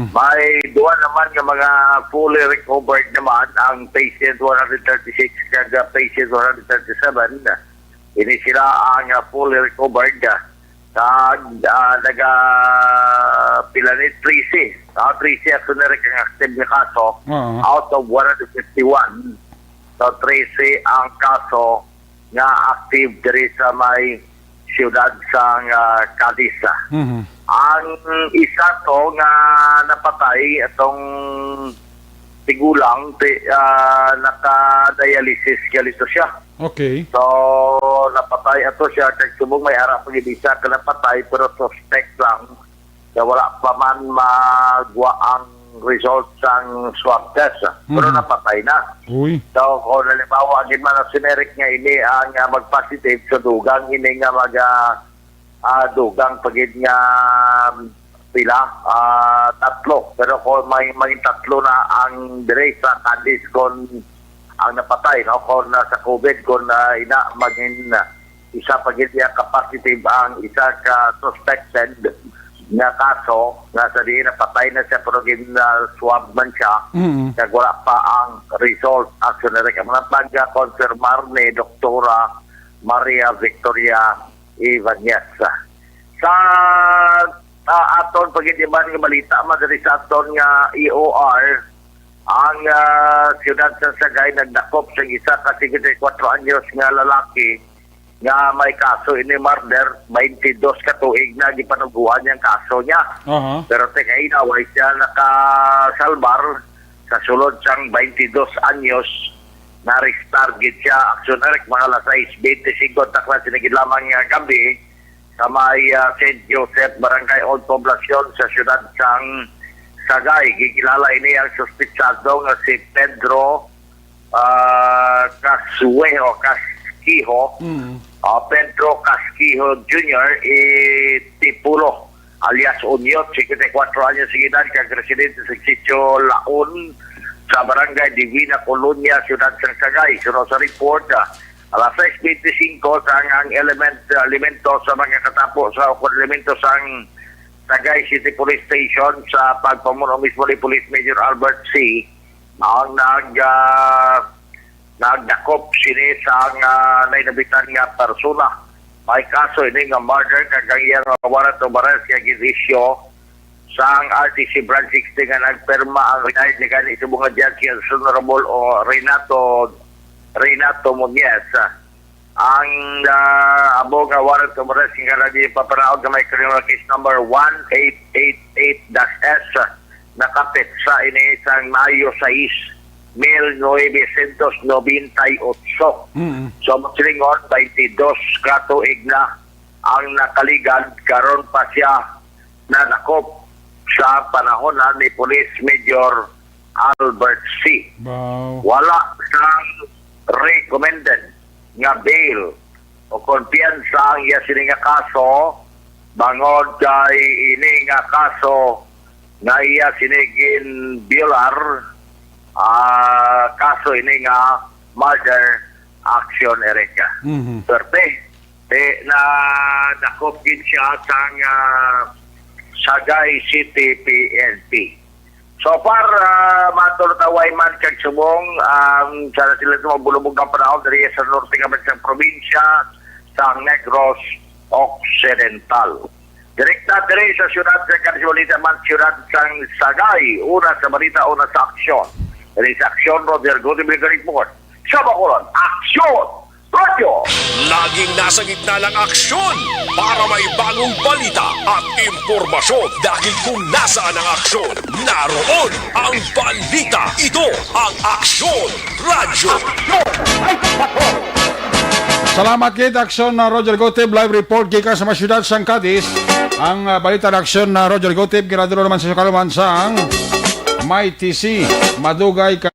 May duwa naman ng mga fully recovered naman ang patient 136 kag patient 137. Ini sila ang fully recovered kag nagapilani 13. 13 at sunarek ang active na kaso out of 151. So 13 ang kaso nga active diri sa may siyudad sa Cadiz. Ang isa to nga napatay atong tigulang naka-dialysis kalito siya. Okay. So napatay ato siya kay subong may ara pag isa ka napatay pero suspect lang na wala pa man magwa ang result sang swab test. Pero napatay na. Uy. So kung halimbawa agad man ang sinerik nga ini ang mag-positive so dugang ini nga dugang pagid nga pila tatlo pero kung may tatlo na ang dire sa Cadiz kon ang napatay no kon sa COVID kon ina maging isa pagid nga ka-positive ang isa ka suspected nga kaso nga sa diin napatay na siya pero swab man siya kag wala pa ang result actually mga pagka-confirmar ni Doktora Maria Victoria Ibanez. Sa aton pagitiban nga balita madiri sa aton nga EOR ang siyudad sa Sagay nagdakop sa isa ka 64 anyos nga lalaki nga may kaso ini murder 22 ka tuig na gipanuguan yang kaso niya. Pero tekaina way siya nakasalbar sa sulod sang 22 anyos na target siya aksyonarik mga alas 6:25 takla sinigid lamang nga gabi sa may St. Joseph Barangay Old Poblacion sa siyudad sang Sagay. Gikilala ini ang suspitsado nga si Pedro Casquijo Pedro Casquijo Jr. Tipulo alias Unyot 54 anyos sa edad kag residente sa Sitio Laon sa Barangay Divina Colonia, Ciudad Sang Sagay. Sunod sa report, alas 6:25 ang elemento sa mga katapo sa elemento sang Sagay City Police Station sa pagpamuno mismo ni Police Major Albert C. Ang nagdakop sini sa nainabitan nga persona may kaso ini nga murder kag iyang warrant of arrest kay gid-issue sa RTC Branch 60 nga nagperma ang retired ni kanhi sa mga judge Honorable o Renato Muñez. Ang abo nga warrant of arrest nga lagi papanaog nga may criminal case number 1888-S nakapit sa inisang Mayo 6, 1998. So magsilingon 22 katuig na ang nakaligad karon pa siya nanakop sa panahon ni Police Major Albert C. Wow. Wala siyang recommended nga bail o kumpiyansa ang iya sini nga kaso bangod kay ini nga kaso nga iya sinigin bilar kaso ini nga murder action Erika. Swerte na nakop din siya sa Sagay City PNP. So far, matulutaway man kag subong sa sila sa bulubog ng panahon dari sa norte nga sa probinsya sa Negros Occidental. Direkta diri sa syudad sa Casualita man syudad sang Sagay, una sa balita, una sa aksyon. Dari sa aksyon, Roger Godibig report. Sa Bacolod, aksyon! Radyo! Laging nasa gitna ng aksyon para may bagong balita at impormasyon dahil kung nasaan ang aksyon, naroon ang balita. Ito ang Aksyon Radyo. Salamat kit aksyon na Roger Gotib live report gikan sa masyudad sang Cadiz. Ang balita ng aksyon na Roger Gotib kinaduro naman sa kaluman sang May TC madugay ka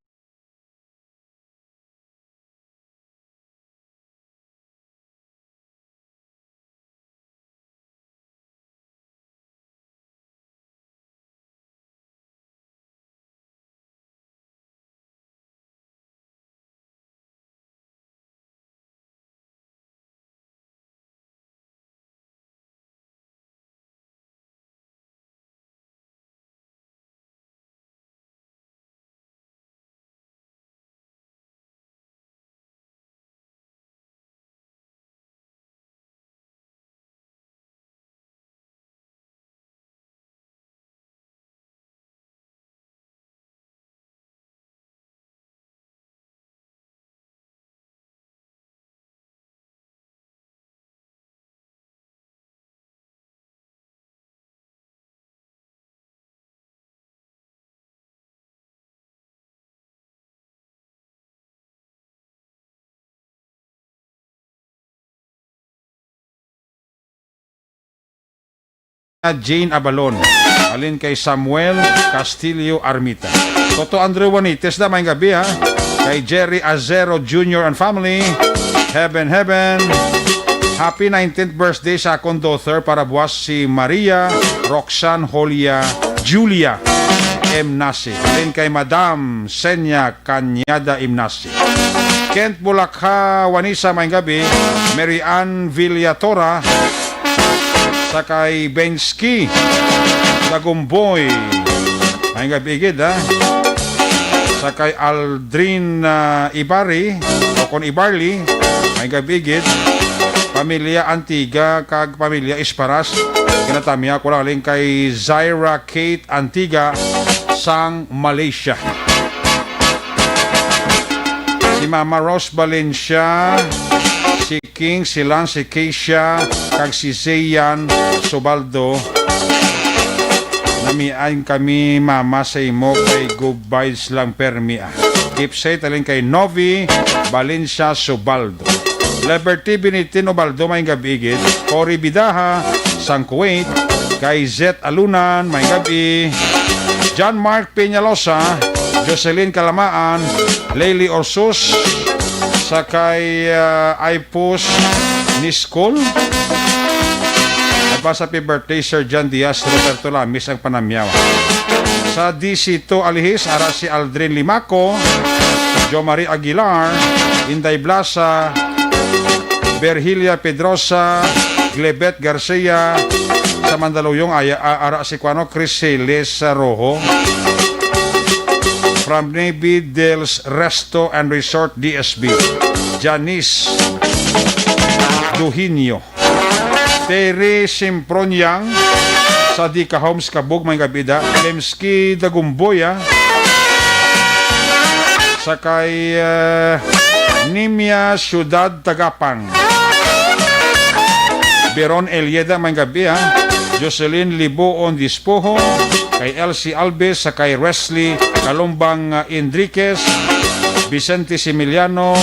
Jane Abalon, alin kay Samuel Castillo Armita. Toto Andrew Juanites na may gabi ha. Kay Jerry Azero Jr. and family. Heaven. Happy 19th birthday sa akong daughter para buwas si Maria Roxanne Holia Julia M. Nasi. Alin kay Madam Senya Kanyada M. Nasi. Kent Bulakha Wanisa may gabi. Mary Ann Villatora sakay Bensky Dagumboy ay gabigid ha sakay Aldrin Ibari o kon Ibarli ay gabigid pamilya Antiga kag pamilya Isparas kinatamya ko lang kay Zaira Kate Antiga sang Malaysia si Mama Rose Valencia si King, si Lance, si Keisha, kag si Zayan Sobaldo. Namiain kami mama sa imo kay good vibes lang permi. Keep safe talin kay Novi Valencia Sobaldo. Liberty Benitin Obaldo may gabigid. Cory Bidaha sang Kuwait. Kay Zet Alunan may gabi. John Mark Peñalosa, Jocelyn Kalamaan, Leili Orsus, sakay Ipos Niskol at sa happy birthday Sir John Diaz Roberto Lamis ang panamyaw sa DC2 Alihis ara si Aldrin Limaco Jo Marie Aguilar Inday Blasa Berhilia Pedrosa Glebet Garcia sa Mandaluyong ara si Kuano Chris Celes Rojo from Navy Dels Resto and Resort DSB Janice Duhinio Terry Simpronyang sa Dika Homes Kabog may gabida. Lemski Dagumboya sa kay Nimia Ciudad Tagapang. Beron Elieda may gabi Jocelyn Liboon Dispoho kay Elsie Alves sa kay Wesley Kalumbang Enriquez, Vicente Similiano,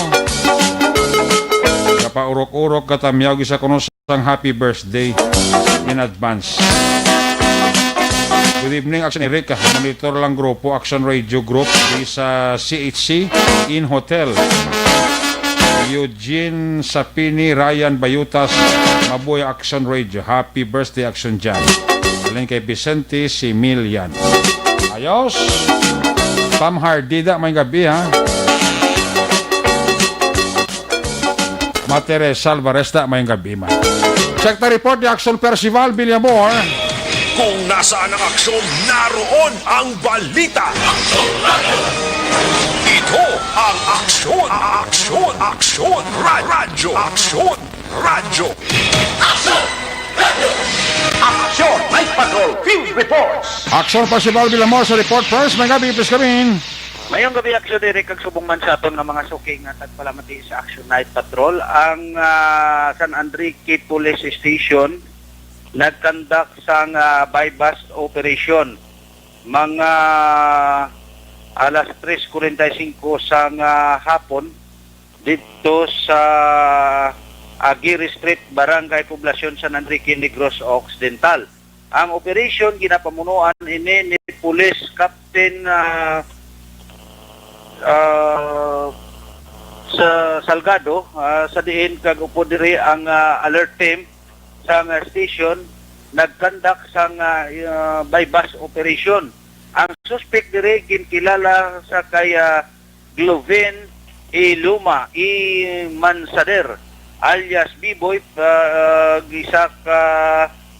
kapaurok-urok katamyaw sa kuno sang happy birthday in advance. Good evening, Action Eric. Monitor lang grupo Action Radio Group di sa CHC in Hotel. Eugene Sapini, Ryan Bayutas, Mabuhay Action Radio. Happy birthday, Action Jam. Alin kay Vicente Similian. Ayos. Pam Hardida, may gabi Materes Alvarez da, may gabi man. Check the report ni Action Percival Villamor. Kung nasaan ang aksyon, naroon ang balita. Ito ang aksyon, radyo, aksyon, radyo. Action! Night Patrol! Field Reports! Action Percival Villamor sa report first. May gabi, please come in. Mayong gabi, Action Derek, ang subong man sa aton ng mga suking at tagpalamati sa Action Night Patrol. Ang San Enrique Police Station nagkandak sang bypass operation. Mga alas 3:45 sang hapon dito sa Aguirre Street, Barangay Poblacion, San Enrique, Negros Occidental. Ang operation ginapamunuan ini ni Police Captain sa Salgado, sa diin kag upo diri ang alert team sa station nagkandak sang bypass operation. Ang suspect diri kinkilala sa kay Gloven Luma Mansader alias B-Boy, gisa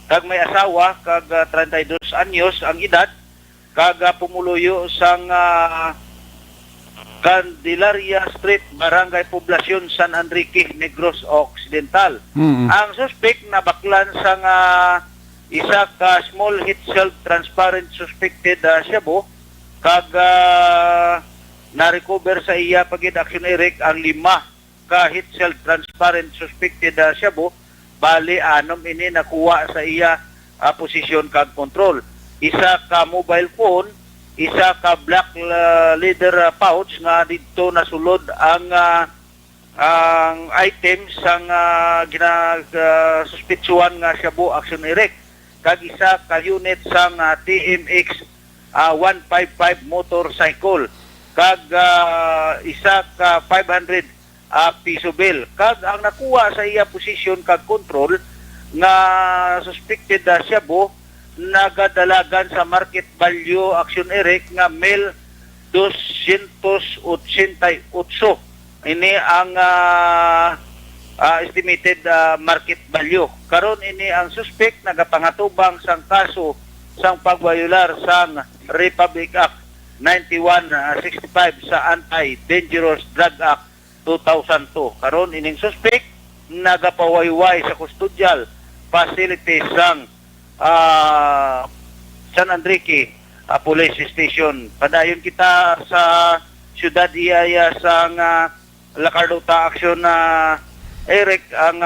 kag may asawa kag 32 anyos ang edad, kag pumuluyo sang Candelaria Street, Barangay Poblacion, San Enrique, Negros Occidental. Ang suspect na baklan sang isa ka small heat self-transparent suspected shabu, kag na-recover sa iya pagid Action Eric ang 5 ka heat self-transparent suspected shabu, bali anom ini nakuha sa iya posisyon kag control. Isa ka mobile phone, isa ka black leather pouch nga dito nasulod ang items sang ginasuspitsuhan nga shabu Action Eric, kag isa ka unit sang TMX 155 motorcycle, kag isa ka 500 piso bill. Kag ang nakuha sa iya posisyon kag control nga suspected shabu nagadalagan sa market value Action Eric nga 1,288. Ini ang estimated market value. Karon ini ang suspect nagapangatubang sang kaso sang pagwayular sang Republic Act 9165 sa Anti-Dangerous Drug Act 2002. Karon ining suspect nagapawayway sa custodial facility sang San Enrique Police Station. Padayon kita sa siyudad Iyaya sang Lacarlota Action Eric, ang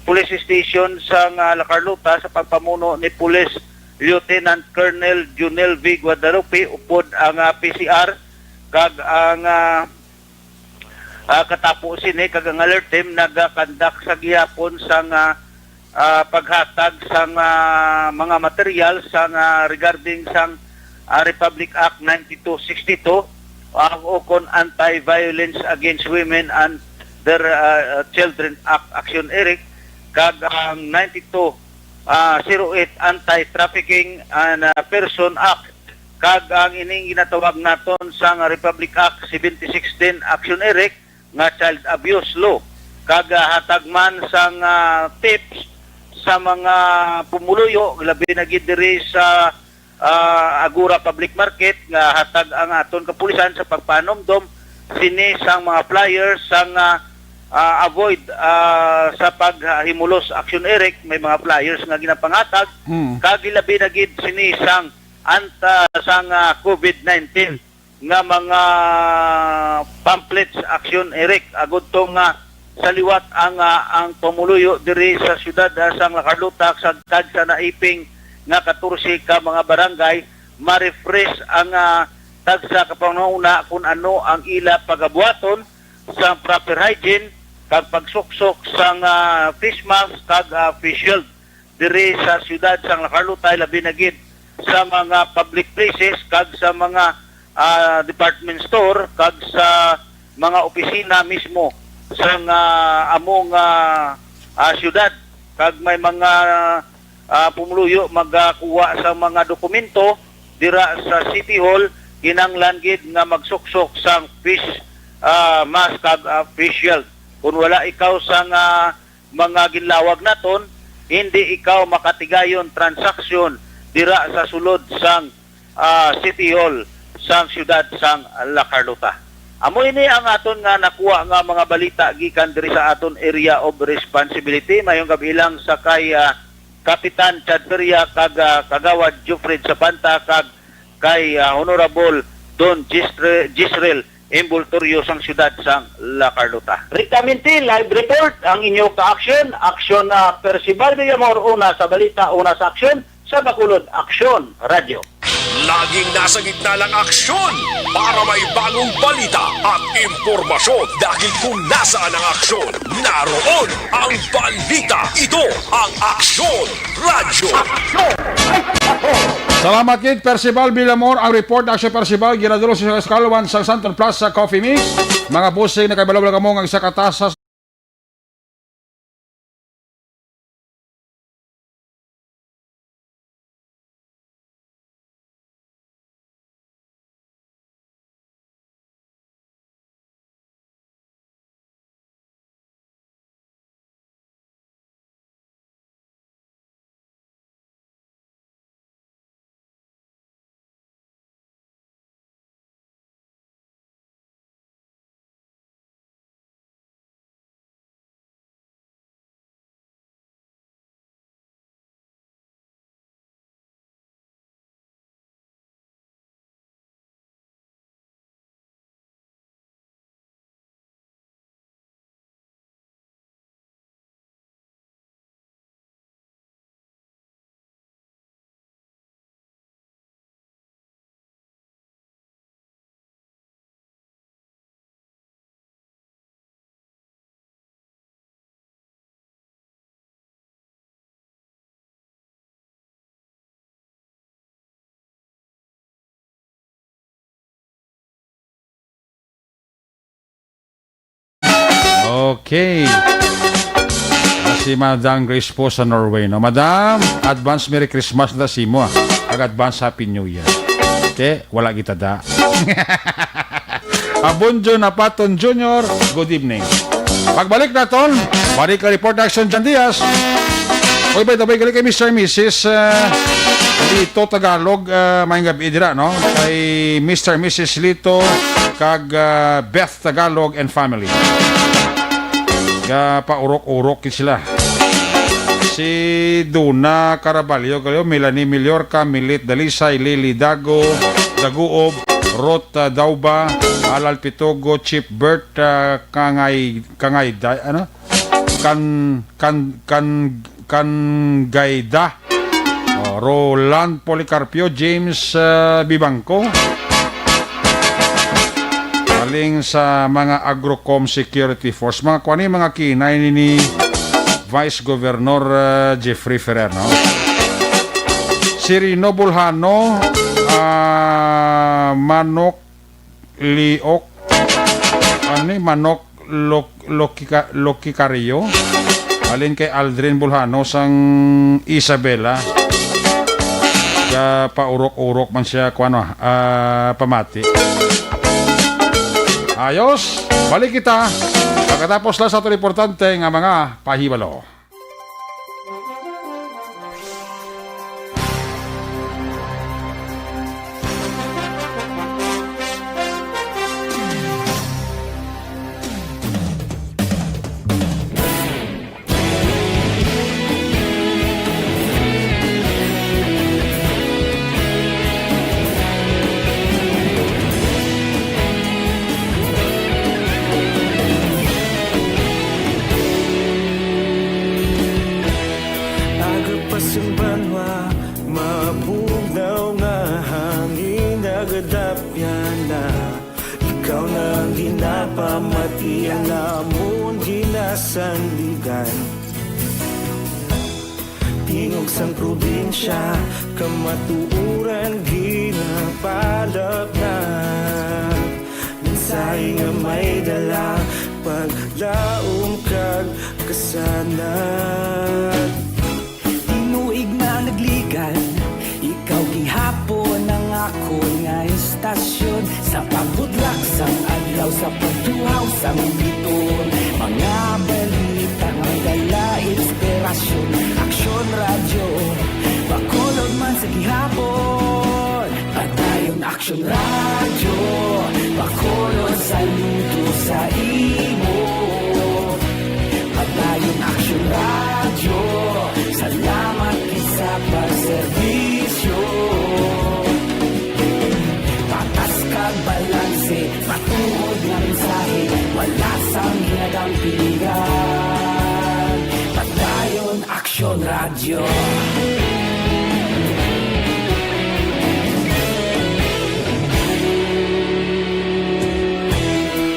police station sang Lacarlota sa pagpamuno ni Police Lieutenant Colonel Junel V. Guadalupe, upod ang PCR kag ang katapo sini kag ang alert team nagakandak sa gihapon sang paghatag sang mga material sang regarding sang Republic Act 9262 o kon Anti-Violence Against Women and their Children Act Action Eric, kag ang 9208 Anti-Trafficking and Person Act, kag ang ining ginatawag naton sang Republic Act 7610 Action Eric nga Child Abuse Law, kag hatag man sang tips sa mga pumuluyo labi na gid diri sa Agura Public Market nga hatag ang aton kapulisan sa pagpanomdom sini sang mga flyers sang avoid sa paghimulos action Eric, may mga flyers nga ginapangatag kag labi na gid sini sang sang COVID-19 nga mga pamphlets action Eric agud to nga sa liwat ang pamuluyo diri sa syudad sang Lacarlota sa kag sa naiping nga 14 ka mga barangay ma-refresh ang tagsa kapanahuna kung ano ang ila pagabuhaton sa proper hygiene kag pagsuksok sang face mask kag face shield diri sa syudad sang Lacarlota labi na gid sa mga public places kag sa mga department store kag sa mga opisina mismo sang among syudad kag may mga pumuluyo magkuha sa mga dokumento dira sa City Hall kinanglan gid nga magsuksok sang face mask kag face shield. Kung wala ikaw sang mga ginlawag naton, hindi ikaw makatigayon transaksyon dira sa sulod sang City Hall sang syudad sang Lacarlota. Amo ini ang aton nga nakuha nga mga balita gikan diri sa aton area of responsibility mayong kabilang sa kay Kapitan Chad Feria kag Kagawad Jufred Sapanta kag kay Honorable Don Gisrel Embultorio sang syudad sang Lacarlota. Rita Minti, live report ang inyo ka-action. Action na Percival Villamor, una sa balita, una sa action, sa Bacolod Action Radio. Laging nasa gitna ng aksyon para may bagong balita at impormasyon dahil kung nasaan ang aksyon, naroon ang balita. Ito ang Aksyon Radio. Salamat kid Percival Villamor. Ang report Action Percival ginadalo sa Escalawan sa Santon Plaza Coffee Mix. Mga busing na kabalabla kamo ang isa katasa Okay. Si Madam Grace po sa Norway, no? Madam, advance Merry Christmas na si mo, Ag-advance Happy New Year. Okay, wala kita da. Abunjo na Paton Jr., good evening. Pagbalik na ton, balik ka report action Jan Diaz. Oy, by the way, galing kay Mr. and Mrs. Lito Tagalog, may gabi dira, no? Kay Mr. and Mrs. Lito, kag Beth Tagalog and family. Paurok-urok sila. Si Duna Caraballo, Melanie Millorca, Milit Dalisay, Lily Dago, Daguob, Rota Dauba, Alal Pitogo, Chip Bert, Kangay ano? Gayda, Roland Policarpio, James Bibangco. Aling sa mga Agrocom Security Force, mga kuani mga kinay ni Vice Governor Jeffrey Ferrer, no? Si Rino Bulhano, Manok Liok, Manok Lokikario, alin kay Aldrin Bulhano sang Isabela, paurok-urok man siya kuano, pamati. Ayos, balik kita. Pagkatapos lang sa ito importante nga mga pahibalo. ginapamati ang namon ginasandigan. Tingog sang probinsya, kamatuuran ginapalap na. Minsay nga may dala, paglaong kag kasanat. Tinuig na nagligan, ikaw gihapon ang ako nga istasyon. Sa pagbutlak sang adlaw, sa pagtuhaw sang biton. Mga balita nga dala inspirasyon. Aksyon radyo, bakulod man sa gihapon. Padayon aksyon radyo, bakulod sa luto sa imo. Padayon aksyon radyo, salamat sa pagserbisyo. Patas kag balanse, matuod nga mensahe, wala sang hinagang pilihan. Padayon aksyon radyo.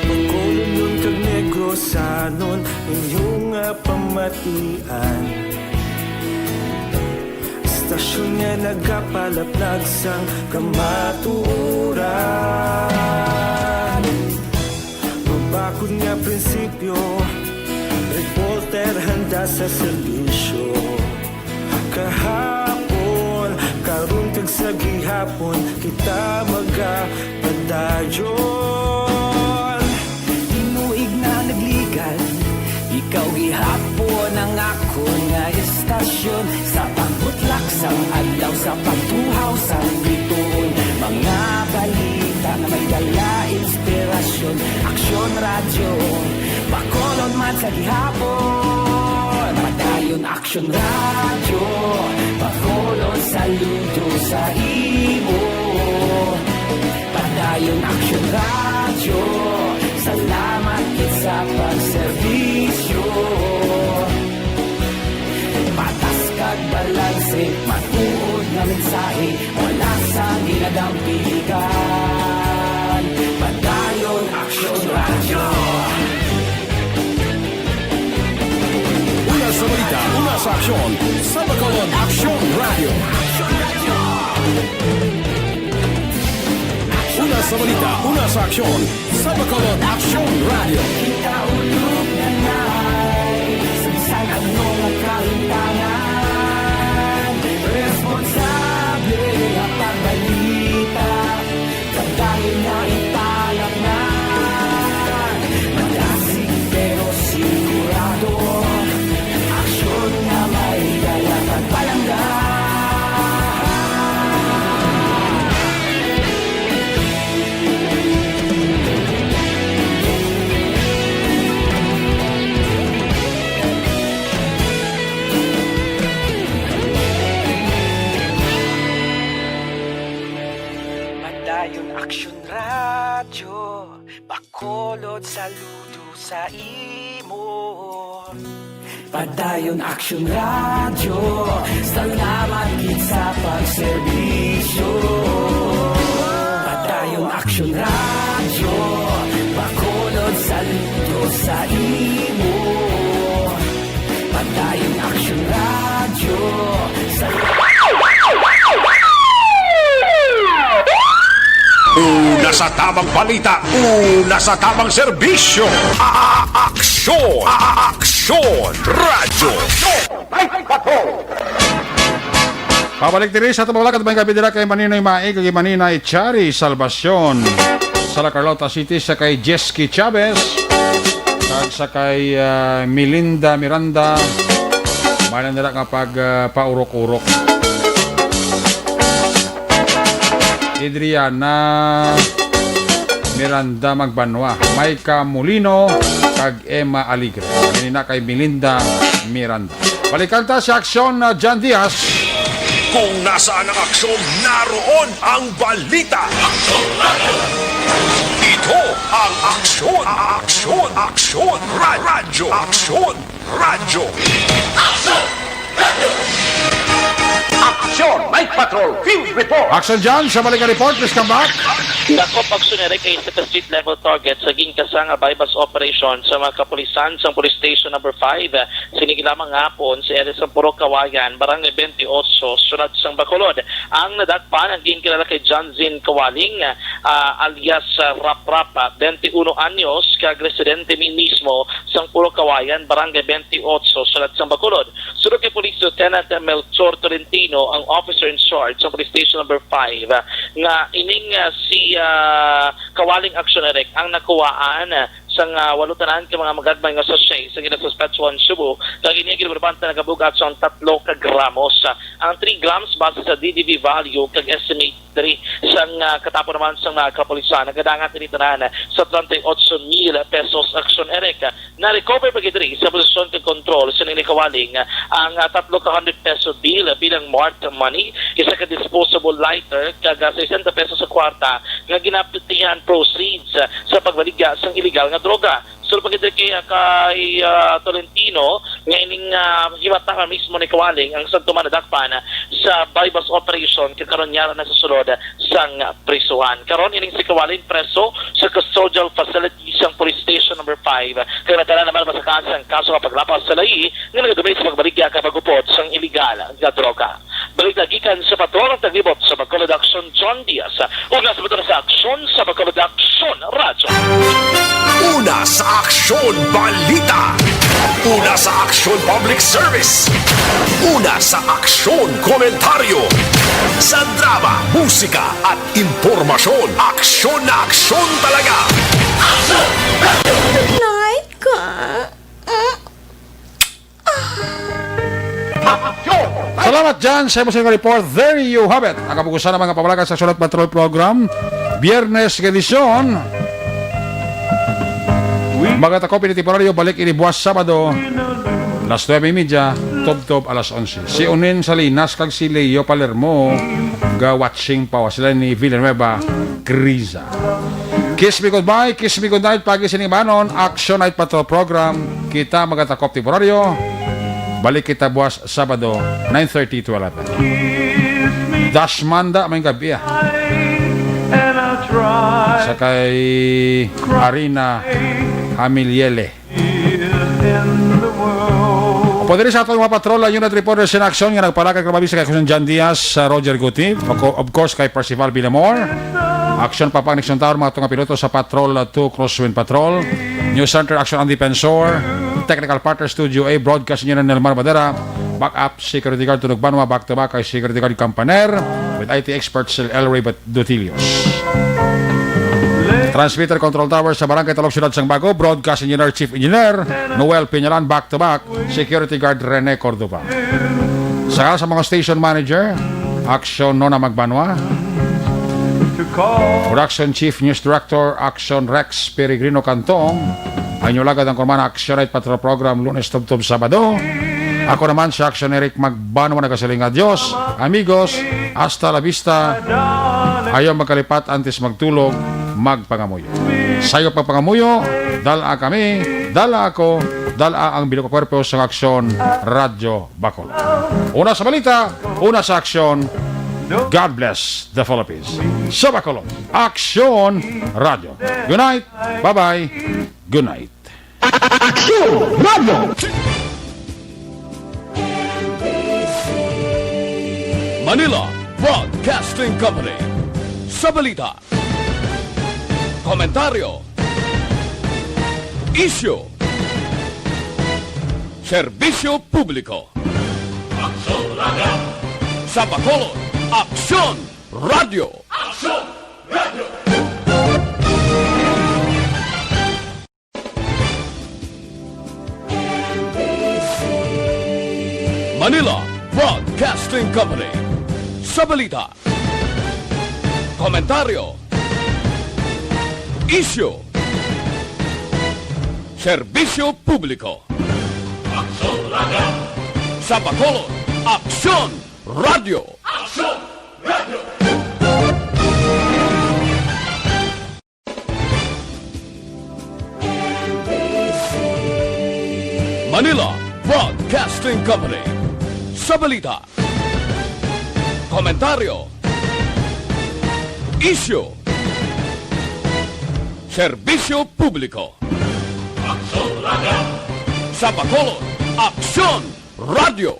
Pagkulunod kag negosanon, inyong pamatian. Istasyon nga nagapalaplag sang kamatuuran. Mabakod nga prinsipyo, reporter handa sa serbisyo. Kahapon, karong tag sa gihapon, kita magapadayon. Tinuig na nagligan, ikaw gihapon ang ako nga istasyon. Sa pagbutlak sang adlaw, sa pagtuhaw sang biton. Mga balita na may dala inspirasyon. Aksyon radyo, bakolon man sa gihapon. Padayon aksyon radyo, bakolon sa luto sa imo. Padayon aksyon radyo, salamat sa pagserbisyo. Patas kag balanse, matuod nga mensahe, wala sang ginadang piligan. Padayon aksyon radyo. Una sa balita, una sa aksyon, sa Bacolod Aksyon Radio. Una sa balita, una sa aksyon, sa Bacolod Aksyon Radio. Kita ulog na na'y Sansan ang mga kahintangan. Responsable ang pagbalita, pagdahin na italak na. Malasig pero sigurado, aksyon na may dala pagpalanggan. Padayon aksyon radyo, bakolod saludo sa imo. Padayon aksyon radyo, salamat gid sa pagserbisyo. Padayon aksyon radyo, bakolod saludo sa imo. Padayon aksyon radyo, Una sa tamang balita, una sa tamang serbisyo. Aksyon! Aksyon! Radyo! Pabalik diri sa tumawala kat may kabidira kay Maninoy Mae kay Maninay Chari Salvacion sa La Carlota City sa kay Jesky Chavez kag sa kay Melinda Miranda manan nila nga pag paurok-urok. Adriana Miranda Magbanwa, Maika Molino kag Emma Aligre. Kanina kay Melinda Miranda. Balikan ta sa aksyon na John Diaz. Kung nasaan ang aksyon, naroon ang balita. Ito ang aksyon, aksyon, aksyon, radyo, aksyon, radyo. Aksyon! Night Patrol! Field Report! Action John, sa balikan report, please come back. Dakop aksyon kay sa street level target sa ginkasang bypass operation sa mga kapulisan sa Police Station number 5 sinigilamang hapon sa area sa Puro Kawayan, Barangay 28, sunod sang Bacolod. Ang nadakpan ang ginkilala kay John Zin Kawaling alias Rap Rap, 21 anyos, kag residente mismo sa Puro Kawayan, Barangay 28, sunod sang Bacolod. Sunod kay Police Lieutenant Melchor Tolentino, ang officer in charge sa Police Station number 5 nga ining si Kawaling Aksyonerek ang nakuwaan sang walutanan ka mga magadmay nga sachet sa ginasuspetsuhan Cebu kag ini ginabanta nagabugat sa 3 ka gramos. Ang 3 grams base sa DDV value kag estimate 3 sang katapo naman sang kapulisan nagadangat ni tanan sa 38,000 pesos Aksyonerek. Na recover pa gid sa posisyon kag control sa ni Kawaling ang 3 ka 100 peso bill bilang marked money, isa ka disposable lighter kag 60 pesos sa kwarta nga ginapitihan proceeds sa pagbaligya sang illegal nga droga. So pagkita kay Tolentino nga ining himata mismo ni Kawaling ang sa tumanadakpan sa bypass operation kay karon niya na sa sulod sang prisuhan. Karon ining si Kawaling preso sa custodial facility sa Police Station number 5 kay natala naman masakasan ang kaso nga paglapas sa lahi nga nagadumay sa pagbaligya kay pagupot sang illegal nga droga. Balik gikan sa patrol ng taglibot sa Bacolod Action John Diaz. Una sa patrol sa aksyon sa Bacolod Action Radyo. Una sa Aksyon Balita. Una sa Aksyon Public Service. Una sa Aksyon Komentaryo. Sa drama, musika at impormasyon. Aksyon na aksyon talaga. Night ka. Salamat dyan sa emosyonal report. There you have it. Ang kapugusan ng mga pamalagan sa Sulat Patrol Program. Biyernes edisyon. Mga takopin ni Temporaryo, balik ini buwas Sabado. Las 9:30, tob-tob alas 11. Si Unin Salinas kag si Leo Palermo ga-watching pa sila ni Villanueva Griza. Kiss me goodbye, kiss me goodnight pagi sinimanon, Action Night Patrol Program. Kita mga takop Temporaryo. Balik kita buwas Sabado 9:30 to 11. Dashmanda may gabi sa kay Arina Hamiliele. Pwede rin sa atong mga patrola unit reporters in action nga nagpalakag kamabi sa kay John Diaz, Roger Guti, of course kay Percival Villamor. Action pa pang next taon mga tunga piloto sa Patrol 2 Crosswind Patrol, News Center Action on Defensor, Technical Partner Studio A, Broadcast Union ng Nelmar Madera, Backup Security Guard Tunog Banwa, back to back kay Security Guard Campaner with IT experts El Ray Dutilios. Transmitter Control Tower sa Barangay Talog Ciudad Sangbago, Broadcast Engineer Chief Engineer Noel Piñalan, back to back Security Guard Rene Cordova. Sa mga Station Manager, Action Nona Magbanwa, Production Chief News Director Action Rex Peregrino Cantong, ang inyong lagad ang kumana Action Night Patrol Program Lunes Tub-Tub Sabado. Ako naman si Action Eric Magbanwa nagkasiling adios. Amigos, hasta la vista. Ayaw magkalipat antes magtulog, magpangamuyo. Sayo pagpangamuyo, dala kami, dala ako, dala ang Bilog Kwerpo sa Aksyon Radyo Bacol. Una sa balita, una sa aksyon. God bless the Philippines. Sa Bacolod, Aksyon Radyo. Good night, bye-bye, good night. Aksyon Radyo! Manila Broadcasting Company. Sa balita, komentaryo, issue, serbisyo publiko. Aksyon Radio. Sa Bacolod, Aksyon Radio. Aksyon Radio. Manila Broadcasting Company. Sa balita, komentaryo, issue, serbisyo publiko. Aksyon Radio. Sa Bacolod, Aksyon Radio. Aksyon Radio. Manila Broadcasting Company. Sa balita, komentaryo, issue, Serbisyo Publiko. Sa Bacolod, Aksyon Radio.